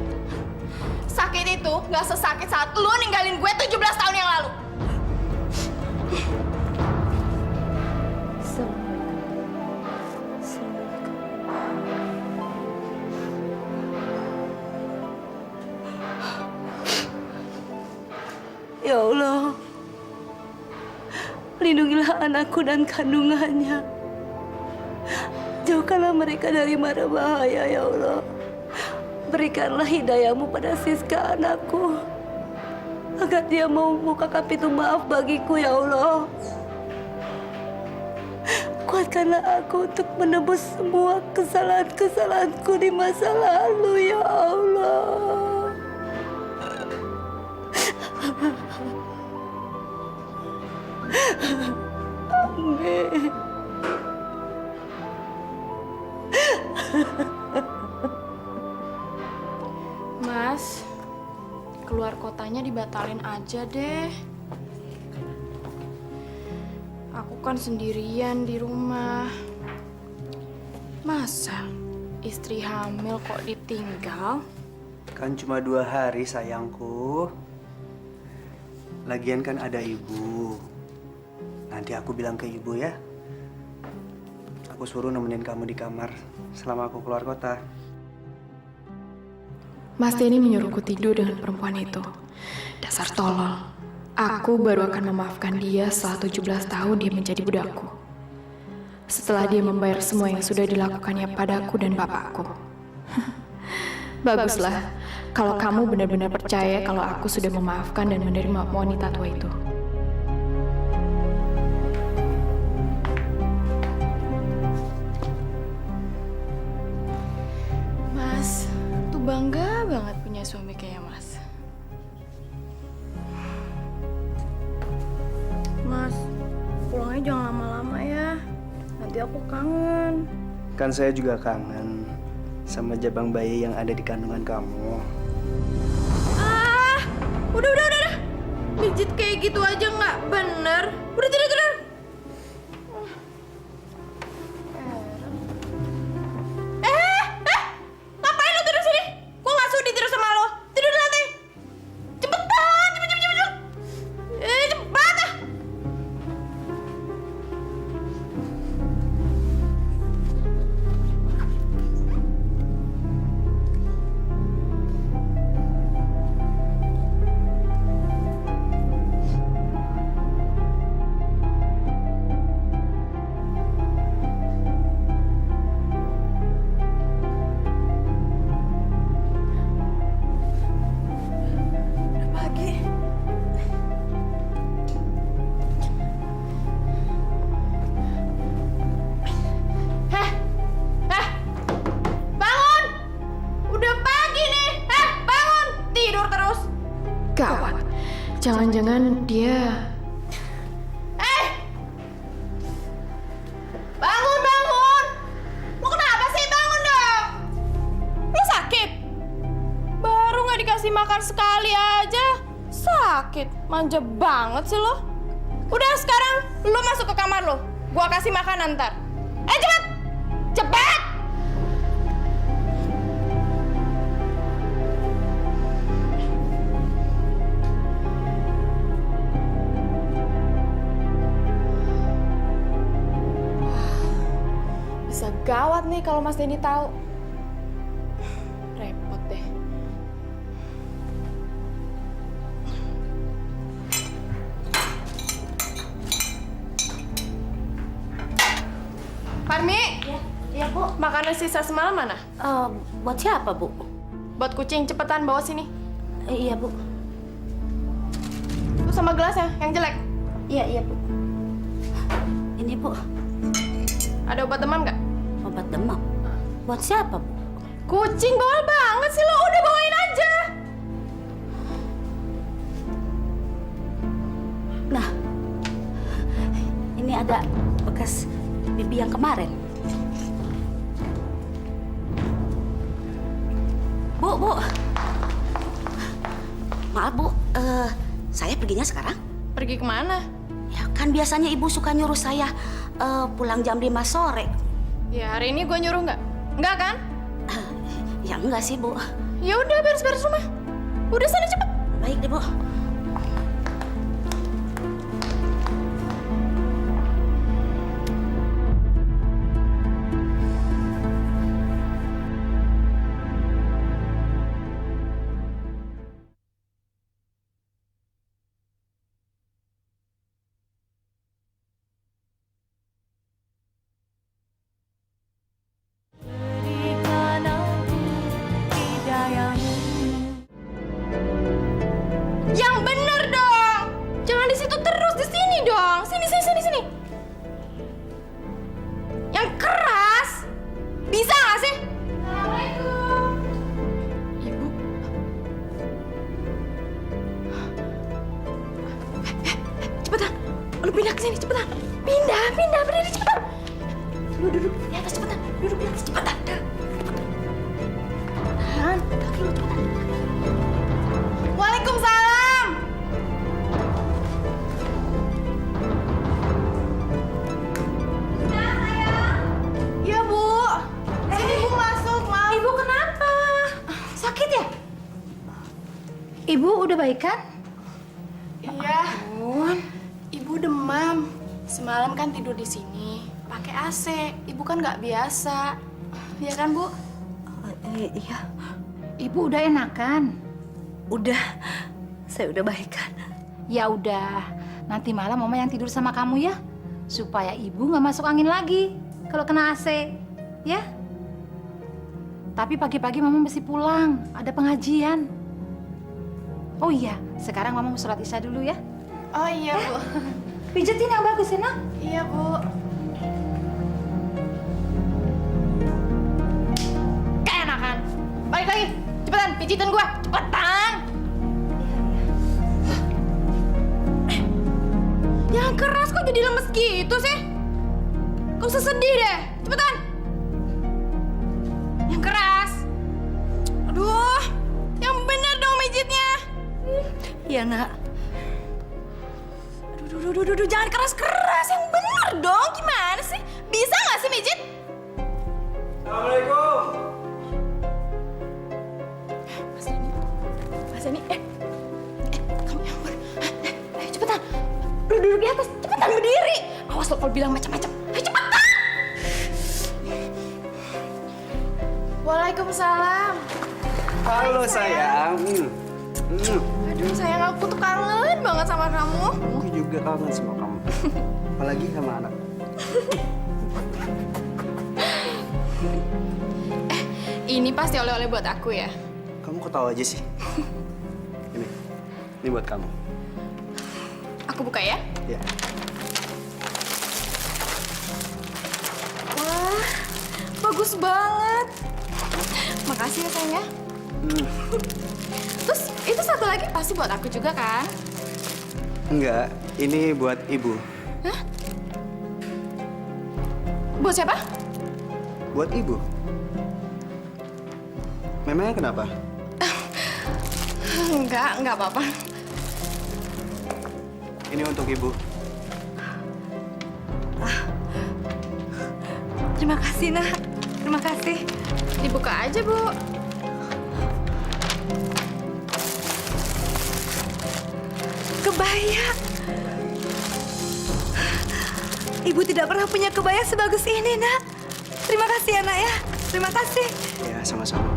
sakit itu nggak sesakit saat lu ninggalin gue 17 tahun yang lalu. Ya Allah, lindungilah anakku dan kandungannya. Jauhkanlah mereka dari mara bahaya, ya Allah. Berikanlah hidayahmu pada Siska anakku, agar dia mau membukakan pintu maaf bagiku, ya Allah. Kuatkanlah aku untuk menebus semua kesalahan-kesalahanku di masa lalu, ya Allah. Amin. Mas, keluar kotanya dibatalin aja deh. Aku kan sendirian di rumah. Masa istri hamil kok ditinggal? Kan cuma 2 hari sayangku. Lagian kan ada ibu. Nanti aku bilang ke ibu ya. Aku suruh nemenin kamu di kamar selama aku keluar kota. Mas Denny menyuruhku tidur dengan perempuan itu. Dasar tolol. Aku baru akan memaafkan dia setelah 17 tahun dia menjadi budakku. Setelah dia membayar semua yang sudah dilakukannya padaku dan bapakku. Baguslah, kalau kamu benar-benar percaya kalau aku sudah memaafkan dan menerima wanita tua itu. Mas, tuh bangga banget punya suami kayak Mas. Mas, pulangnya jangan lama-lama ya. Nanti aku kangen. Kan saya juga kangen sama jabang bayi yang ada di kandungan kamu. Ah, udah. Pijit kayak gitu aja nggak bener. Udah tidur. Ngapain lo tidur sini? Gue nggak sudi tidur sama lo. Tidur di lantai. Cepetan, cepet. Cepat ah. Bangun! Udah pagi nih. Bangun! Tidur terus. Gawat. Jangan-jangan dia... Bangun! Lo kenapa sih? Bangun dong! Lo sakit? Baru nggak dikasih makan sekali aja. Sakit. Manja banget sih lo. Udah sekarang lo masuk ke kamar lo. Gua kasih makanan ntar. Cepet! Cepet! Bisa gawat nih kalau Mas Denny tahu. Repot deh. Parmi, Ya, Bu. makanan sisa semalam mana? Buat siapa, Bu? Buat kucing, cepetan bawa sini. Iya, Bu. Tuh sama gelasnya, yang jelek. Iya, Bu. Ini, Bu. Ada obat demam nggak? Obat demam. Buat siapa, Bu? Kucing bawel banget sih lo, udah bawain aja. Nah, ini ada bekas bibi yang kemarin. Bu. Maaf, Bu. Saya perginya sekarang. Pergi kemana? Ya, kan biasanya Ibu suka nyuruh saya pulang jam 5 sore. Ya hari ini gue nyuruh nggak? Nggak kan? Ya enggak sih, Bu. Ya udah beres-beres rumah. Udah sana cepet. Baik deh, Bu. Yang bener dong. Jangan di situ terus, di sini dong. Sini. Yang keras. Bisa nggak sih? Assalamualaikum. Ibu. Cepetan. Lu pindah ke sini, cepetan. Pindah, berdiri cepetan. Lu duduk di atas cepetan. Duduk di atas cepetan. Cepetan. Kaki lu cepetan. Waalaikumsalam. Iya, Bu. Sini Bu masuk, maaf. Ibu kenapa? Sakit ya? Ibu udah baik kan? Iya. Ibu demam. Semalam kan tidur di sini, pakai AC. Ibu kan nggak biasa. Iya kan, Bu? Iya, Ibu udah enakan? udah. Saya udah baikan. Ya udah, nanti malam Mama yang tidur sama kamu ya, supaya Ibu nggak masuk angin lagi kalau kena AC, ya. Tapi pagi-pagi Mama mesti pulang, ada pengajian. Oh iya, sekarang Mama mau sholat Isya dulu ya. Oh iya, Bu. Pijetin yang bagus ya, Nak. Iya, Bu. Keenakan. Balik lagi. Cepetan, pijitin gua. Cepetan. Yang keras kok jadi lemes gitu sih? Gak usah sedih deh. Cepetan. Yang keras. Aduh. Yang bener dong mijitnya. Iya, Nak. Aduh, jangan keras-keras. Yang bener dong. Gimana sih? Bisa nggak sih mijit? Assalamualaikum. Mas Dani, kamu yang cepetan. Duduk di atas, cepetan berdiri. Awas lo kalau bilang macam-macam. Ayo cepetan. Waalaikumsalam. Halo sayang. Aduh sayang, aku tuh kangen banget sama kamu. Aku juga kangen sama kamu. Apalagi sama anak. Ini pasti oleh-oleh buat aku ya. Kamu ketawa aja sih. Ini buat kamu. Aku buka ya. Ya. Wah, bagus banget. Makasih ya sayang ya. Terus itu satu lagi pasti buat aku juga kan? Enggak, ini buat ibu. Hah? Buat siapa? Buat ibu. Memangnya kenapa? Enggak apa-apa. Ini untuk ibu. Terima kasih, Nak. Terima kasih. Dibuka aja, Bu. Kebaya. Ibu tidak pernah punya kebaya sebagus ini, Nak. Terima kasih ya, Nak ya. Terima kasih. Ya, sama-sama.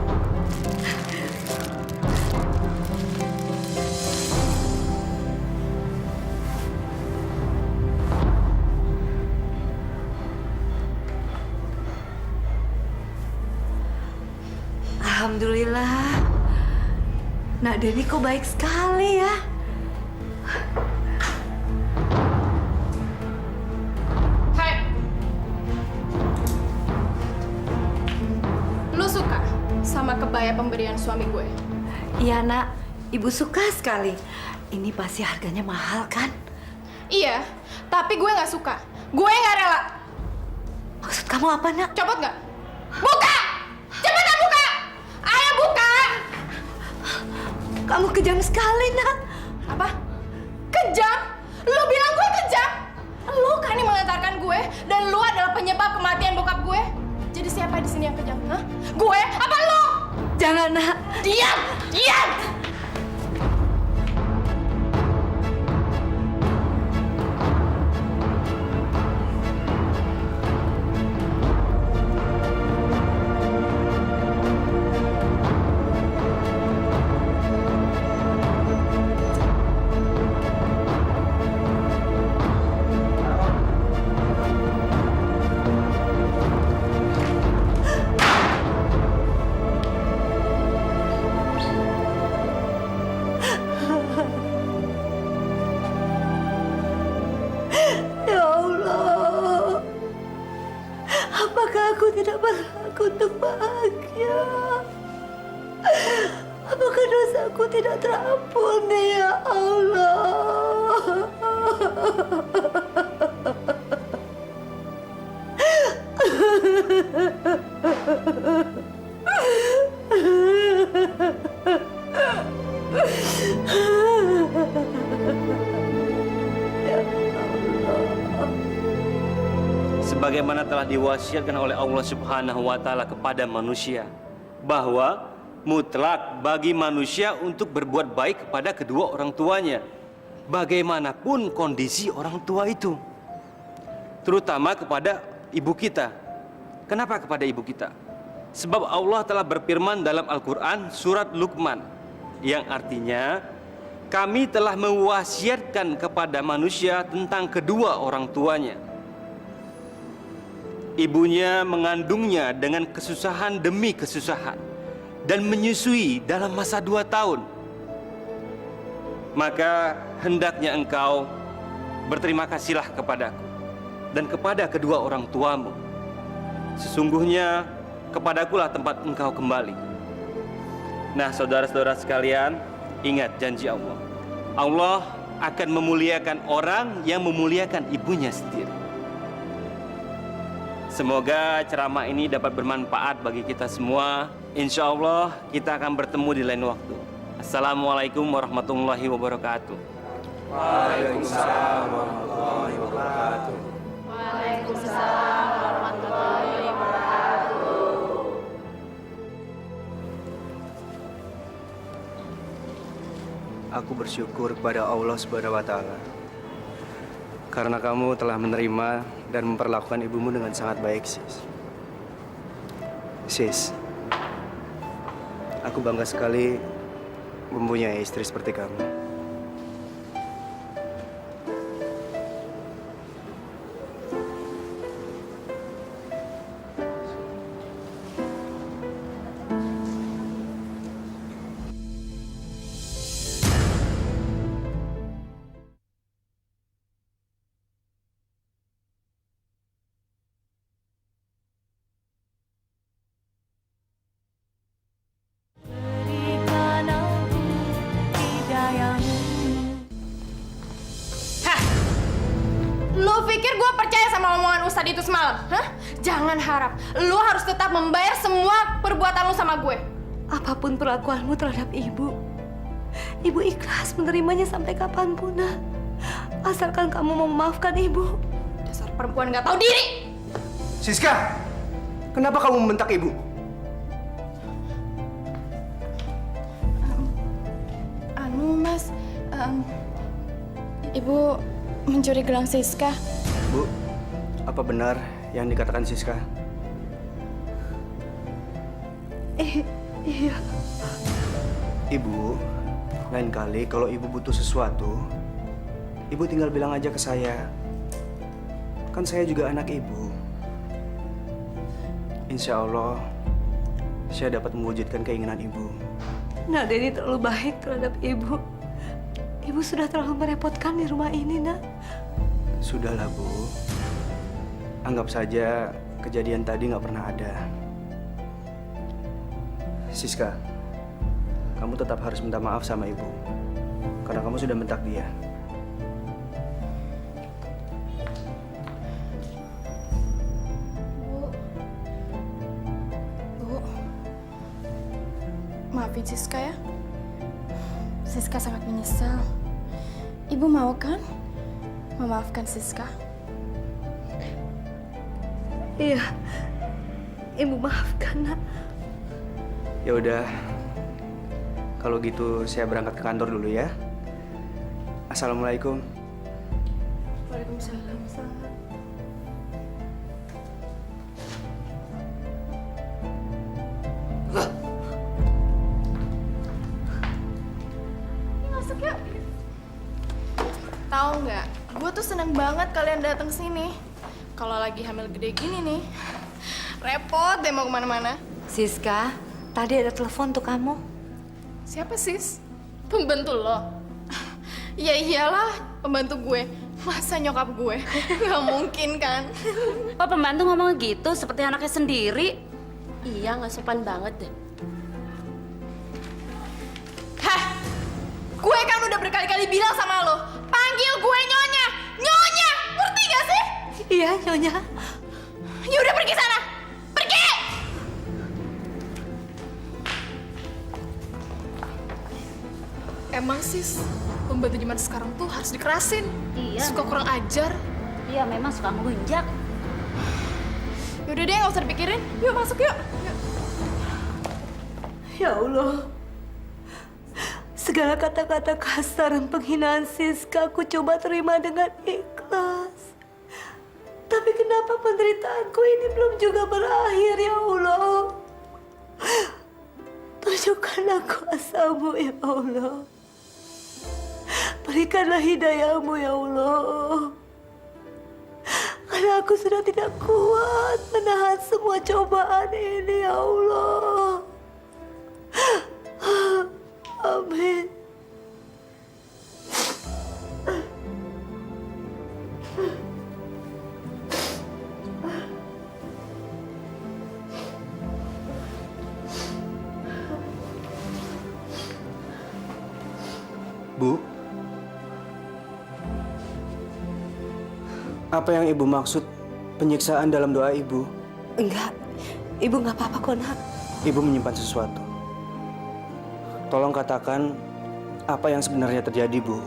Alhamdulillah. Nak Deni kok baik sekali ya. Hai. Lu suka sama kebaya pemberian suami gue? Iya, Nak. Ibu suka sekali. Ini pasti harganya mahal kan? Iya, tapi gue nggak suka. Gue nggak rela. Maksud kamu apa, Nak? Copot nggak? Buka! Cepetan buka! Ayo buka! Kamu kejam sekali, Nak. Apa? Kejam? Lu bilang gue kejam? Lu kan yang mengantarkan gue, dan lu adalah penyebab kematian bokap gue. Jadi siapa di sini yang kejam? Hah? Gue? Apa lu? Jangan, Nak. Diam! Diam! Aku tidak berhak untuk bahagia. Apakah dosaku tidak terampuni ya Allah? Sebagaimana telah diwasiatkan oleh Allah Subhanahu wa taala kepada manusia bahwa mutlak bagi manusia untuk berbuat baik kepada kedua orang tuanya bagaimanapun kondisi orang tua itu, terutama kepada ibu kita. Kenapa kepada ibu kita? Sebab Allah telah berfirman dalam Al-Quran surat Luqman yang artinya kami telah mewasiatkan kepada manusia tentang kedua orang tuanya. Ibunya mengandungnya dengan kesusahan demi kesusahan dan menyusui dalam masa 2 tahun. Maka hendaknya engkau berterima kasihlah kepadaku dan kepada kedua orang tuamu. Sesungguhnya kepadakulah tempat engkau kembali. Nah, saudara-saudara sekalian, ingat janji Allah. Allah akan memuliakan orang yang memuliakan ibunya sendiri. Semoga ceramah ini dapat bermanfaat bagi kita semua. Insya Allah kita akan bertemu di lain waktu. Assalamualaikum warahmatullahi wabarakatuh. Waalaikumsalam warahmatullahi wabarakatuh. Waalaikumsalam warahmatullahi wabarakatuh. Aku bersyukur kepada Allah Subhanahu wa taala karena kamu telah menerima dan memperlakukan ibumu dengan sangat baik, Sis. Sis, aku bangga sekali mempunyai istri seperti kamu. Lu pikir gue percaya sama omongan Ustadz itu semalam? Hah? Jangan harap. Lu harus tetap membayar semua perbuatan lu sama gue. Apapun perlakuanmu terhadap ibu, ibu ikhlas menerimanya sampai kapanpun, nak. Asalkan kamu mau memaafkan ibu. Dasar perempuan gak tahu diri. Siska, kenapa kamu membentak ibu? Mas, Ibu mencuri gelang Siska. Bu, apa benar yang dikatakan Siska? Iya. Ibu, lain kali kalau ibu butuh sesuatu, ibu tinggal bilang aja ke saya. Kan saya juga anak ibu. Insya Allah, saya dapat mewujudkan keinginan ibu. Nak, Denny terlalu baik terhadap ibu. Ibu sudah terlalu merepotkan di rumah ini, nak. Sudahlah, Bu. Anggap saja kejadian tadi nggak pernah ada. Siska, kamu tetap harus minta maaf sama ibu. Karena kamu sudah bentak dia. Bu, maafin Siska ya. Siska sangat menyesal. Ibu mau kan memaafkan Siska? Iya. Ibu maafkan, nak. Ya udah. Kalau gitu saya berangkat ke kantor dulu ya. Assalamualaikum. Waalaikumsalam. Masuk yuk. Tahu nggak? Gue tuh seneng banget kalian datang sini. Kalau lagi hamil gede gini nih, repot deh mau kemana-mana. Siska, tadi ada telepon untuk kamu. Siapa sis? Pembantu lo? Ya iyalah, pembantu gue. Masa nyokap gue? Gak mungkin kan? Kok pembantu ngomong gitu seperti anaknya sendiri? Iya, nggak sopan banget deh. Hah? Gue kan udah berkali-kali bilang sama lo, panggil gue Nyonya! Nyonya! Ngerti gak sih? Iya, Nyonya. Ya udah pergi sana! Pergi! Emang sis, pembantu zaman sekarang tuh harus dikerasin. Iya. Suka kurang ajar. Iya, memang suka ngelunjak. Yaudah deh, gak usah dipikirin. Yuk masuk yuk. Ya Allah. Segala kata-kata kasar dan penghinaan Siska aku coba terima dengan ikhlas. Tapi kenapa penderitaanku ini belum juga berakhir, ya Allah? Tunjukkanlah kuasa-Mu, ya Allah. Berikanlah hidayah-Mu, ya Allah. Karena aku sudah tidak kuat menahan semua cobaan ini, ya Allah. Amin. Bu, apa yang Ibu maksud penyiksaan dalam doa Ibu? Enggak, Ibu nggak apa-apa kok, Nak. Ibu menyimpan sesuatu. Tolong katakan apa yang sebenarnya terjadi, Bu.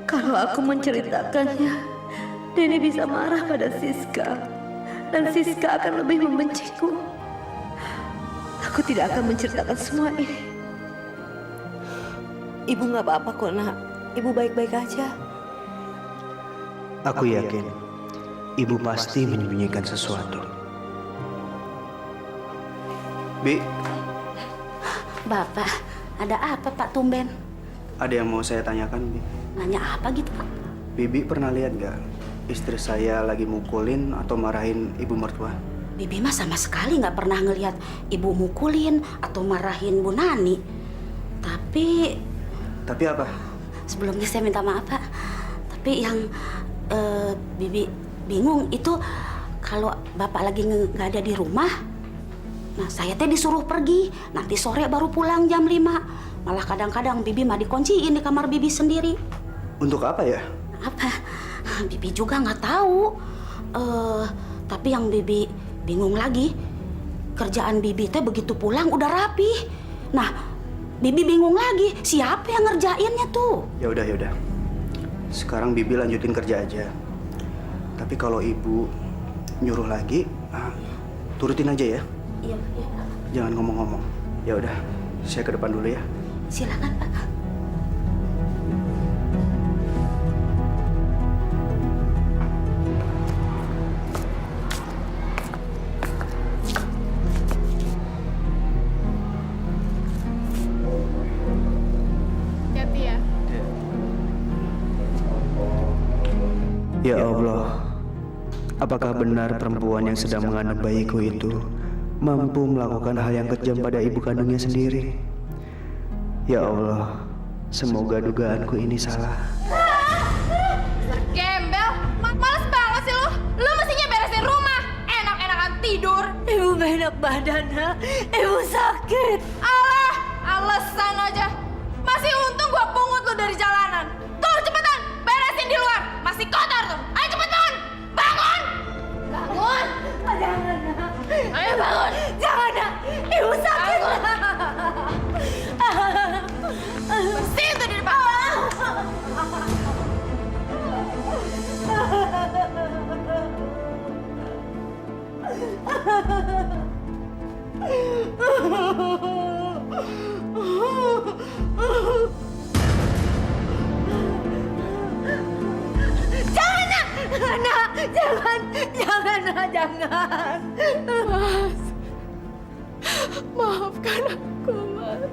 Kalau aku menceritakannya, Denny bisa marah pada Siska. Dan Siska akan lebih membenciku. Aku tidak akan menceritakan semua ini. Ibu nggak apa-apa kok, Nak. Ibu baik-baik aja. Aku yakin Ibu pasti menyembunyikan sesuatu. Bi, Bapak, ada apa Pak tumben? ada yang mau saya tanyakan, Bi. Nanya apa gitu Pak? Bibi pernah lihat nggak istri saya lagi mukulin atau marahin ibu mertua? Bibi mah sama sekali nggak pernah ngelihat ibu mukulin atau marahin Bu Nani. Tapi apa? Sebelumnya saya minta maaf Pak. Tapi yang Bibi bingung itu kalau Bapak lagi nggak ada di rumah, nah saya teh disuruh pergi. Nanti sore baru pulang jam 5. Malah kadang-kadang Bibi mah dikunciin di kamar Bibi sendiri. Untuk apa ya? Apa? Bibi juga nggak tahu. Tapi yang Bibi bingung lagi, kerjaan Bibi teh begitu pulang udah rapi. Nah, Bibi bingung lagi, siapa yang ngerjainnya tuh? Ya udah. Sekarang Bibi lanjutin kerja aja. Tapi kalau Ibu nyuruh lagi, turutin aja ya. Iya. Jangan ngomong-ngomong. Ya udah, saya ke depan dulu ya. Silakan Pak. Hati-hati ya. Ya Allah, apakah benar perempuan yang sedang mengandung bayiku itu mampu melakukan hal yang kejam pada ibu kandungnya sendiri? Ya Allah, semoga dugaanku ini salah. Gembel, males banget sih lu. Lu mestinya beresin rumah. Enak-enakan tidur. Ibu nggak enak badan, Nak. Ibu sakit. Alah, alasan aja. Masih untung gua pungut lu dari jalanan. Tuh, cepetan, beresin di luar. Masih kotor tuh. Ayo cepet bangun. Bangun. Bangun. Jangan, Nak. Ayo bangun. Jangan, Nak. Ibu sakit, Nak. Bersihin tuh di depan. Jangan, Nak. Nak, jangan. Jangan, Nak. Jangan. Mas, maafkan aku, Mas.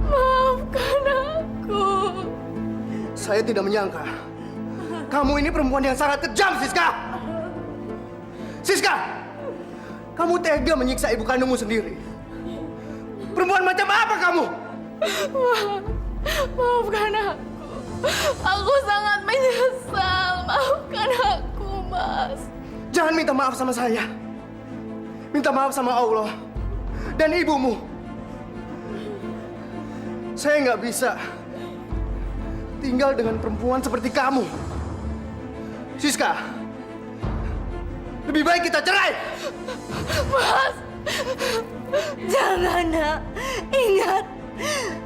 Maafkan aku. Saya tidak menyangka kamu ini perempuan yang sangat kejam, Siska. Siska, kamu tega menyiksa ibu kandungmu sendiri. Perempuan macam apa kamu? Maafkan aku. Aku sangat jangan minta maaf sama saya. Minta maaf sama Allah dan ibumu. Saya nggak bisa tinggal dengan perempuan seperti kamu. Siska, lebih baik kita cerai. Mas, jangan nak. Ingat,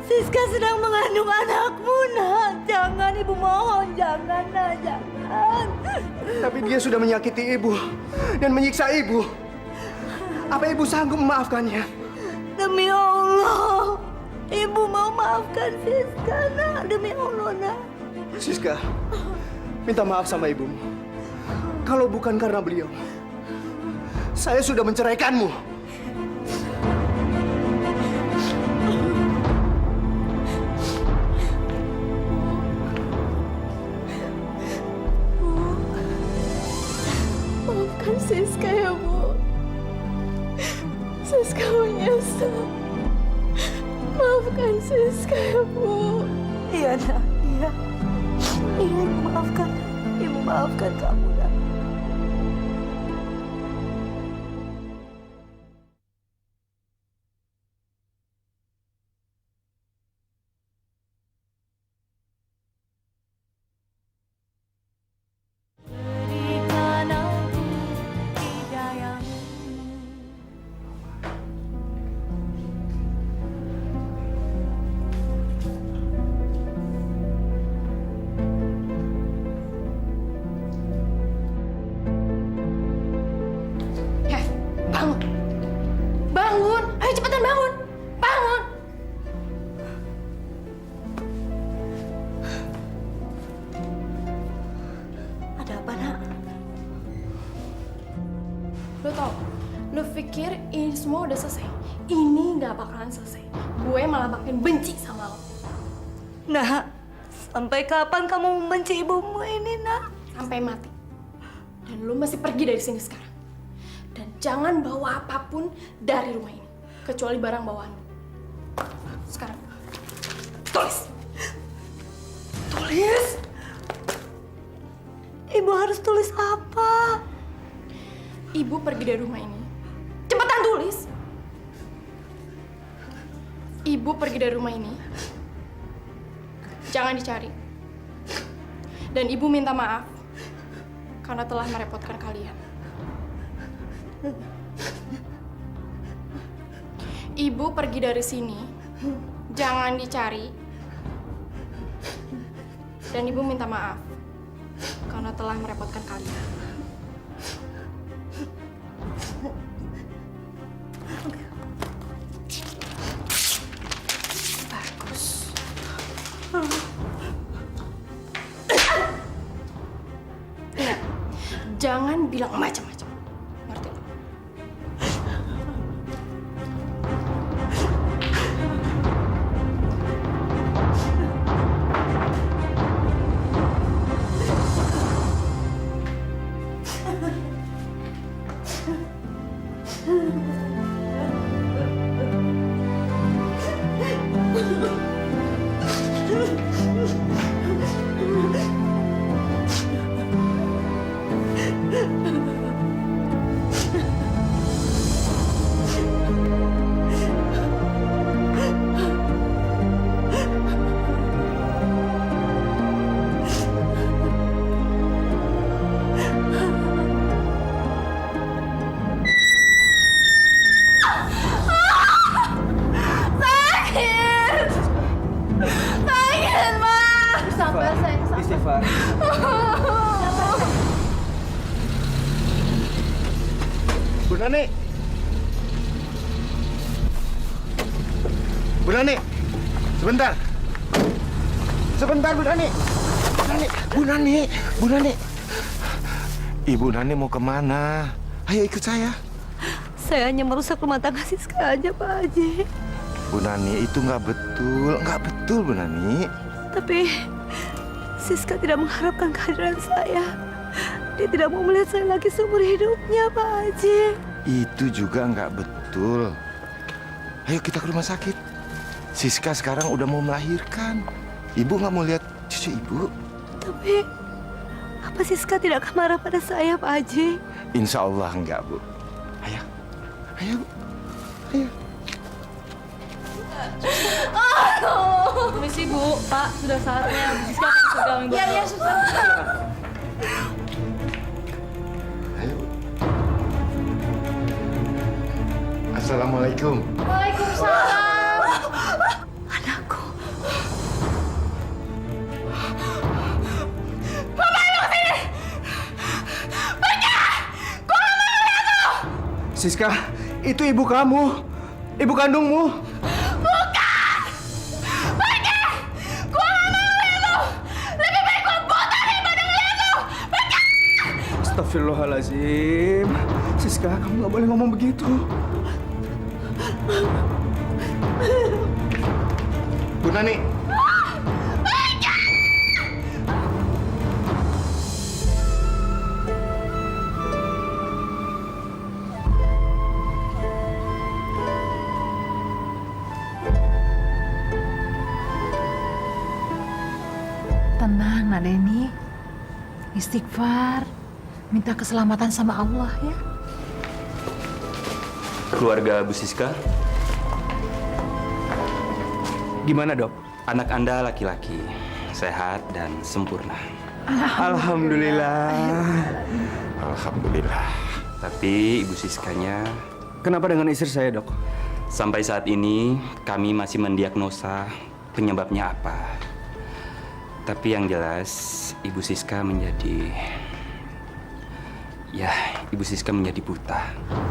Siska sedang mengandung anakmu nak. Jangan, ibu mohon, jangan nak, jangan. Tapi dia sudah menyakiti ibu dan menyiksa ibu. Apa ibu sanggup memaafkannya? Demi Allah, ibu mau maafkan Siska nak. Demi Allah nak. Siska, minta maaf sama ibumu. Kalau bukan karena beliau, saya sudah menceraikanmu. Maafkan Siska ya, Bu. Siska menyesal. Maafkan Siska ya, Bu. Iya nak, iya. Iya, ibu maafkan. Ibu maafkan kamu nak. Bangun! Bangun! Ayo cepetan bangun! Bangun! Ada apa nak? Lo tau, lo pikir ini semua udah selesai? Ini nggak bakalan selesai. Gue malah makin benci sama lo. Nak, sampai kapan kamu membenci ibumu ini nak? Sampai mati. Dan lo masih pergi dari sini sekarang. Dan jangan bawa apapun dari rumah ini. Kecuali barang bawaan lo. Sekarang, tulis! Tulis? Ibu harus tulis apa? Ibu pergi dari rumah ini. Cepetan tulis! Ibu pergi dari rumah ini. Jangan dicari. Dan ibu minta maaf karena telah merepotkan kalian. Ibu pergi dari sini. Jangan dicari. Dan ibu minta maaf karena telah merepotkan kalian. Bagus. Ingat, jangan bilang macam-macam. Ngerti? Istighfar. Bu Nani. Bu Nani. Sebentar. Sebentar, Bu Nani. Bu Nani. Bu Nani. Bu Nani. Ibu Nani mau kemana? Ayo ikut saya. Saya hanya merusak rumah tangga Siska aja, Pak Haji. Bu Nani, itu nggak betul. Nggak betul, Bu Nani. Tapi Siska tidak mengharapkan kehadiran saya. Dia tidak mau melihat saya lagi seumur hidupnya, Pak Haji. Itu juga nggak betul. Ayo kita ke rumah sakit. Siska sekarang udah mau melahirkan. Ibu nggak mau lihat cucu ibu. Tapi apa Siska tidak akan marah pada saya, Pak Haji? Insya Allah enggak, Bu. Ayo. Ayo, Bu. Ayo. Permisi Bu, Pak, sudah saatnya Bu Siska akan pegang Ibu. Iya, susah. Ayo, Bu. Assalamualaikum. Waalaikumsalam. Anakku. Siska, itu ibu kamu. Ibu kandungmu. Astagfirullahaladzim. Siska, kamu nggak boleh ngomong begitu. Bu Nani. Tenang, Nak Deni. Istighfar. Minta keselamatan sama Allah ya. Keluarga Bu Siska, Gimana, Dok? anak Anda laki-laki, sehat dan sempurna. Alhamdulillah. Alhamdulillah. Tapi Ibu Siskanya, Kenapa dengan istri saya, Dok? sampai saat ini kami masih mendiagnosa penyebabnya apa. Tapi yang jelas Ibu Siska menjadi buta.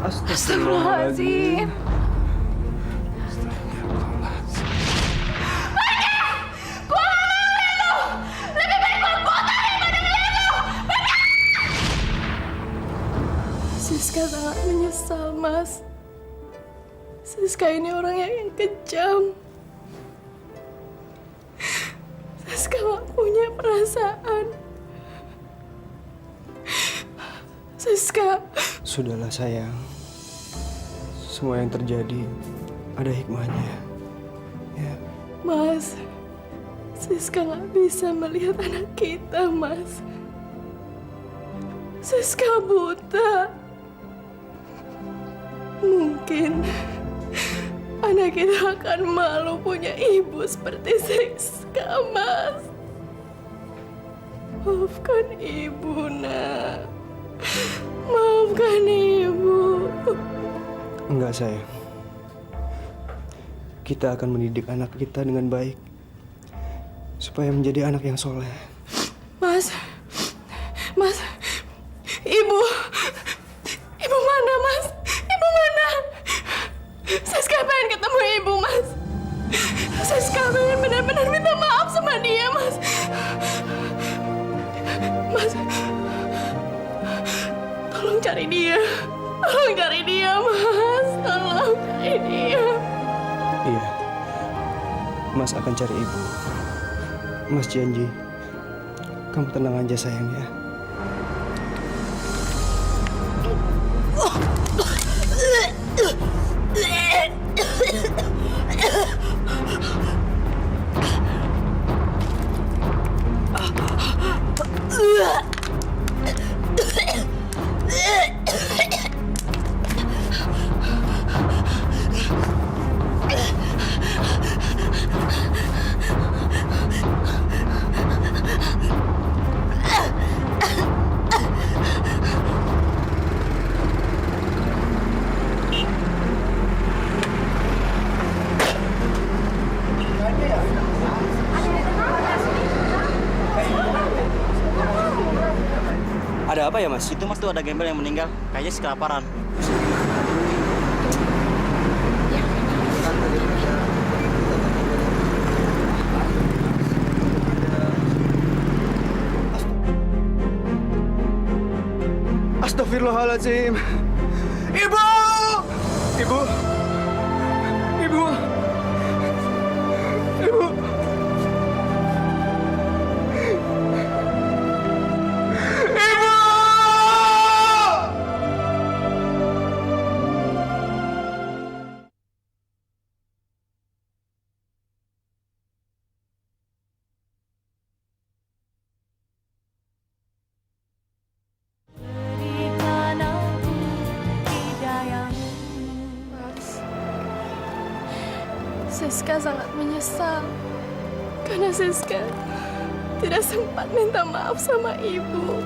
Astagfirullahaladzim. Siska sangat menyesal, Mas. Siska ini orang yang kejam. Siska gak punya perasaan. Siska, Sudahlah, sayang. Semua yang terjadi ada hikmahnya. Ya. Mas, Siska gak bisa melihat anak kita, Mas. Siska buta. Mungkin anak kita akan malu punya ibu seperti Siska, Mas. Maafkan ibu, Nak. Maafkan ibu. Enggak, sayang. Kita akan mendidik anak kita dengan baik. Supaya menjadi anak yang soleh. Mas, ibu mana, Mas? Ibu mana? Siska pengen ketemu ibu, Mas. Siska pengen benar-benar minta maaf sama dia, Mas. Mas, tolong cari dia. Tolong cari dia, Mas. Tolong cari dia. Iya. Mas akan cari ibu. Mas janji. Kamu tenang aja, sayang ya. Ada apa ya, Mas? Itu Mas tuh ada gembel yang meninggal, kayaknya sih kelaparan. Astagfirullahaladzim. Ibu! Ibu! Ibu! Ibu! Di tanah Siska sangat menyesal karena Siska tidak sempat minta maaf sama ibu.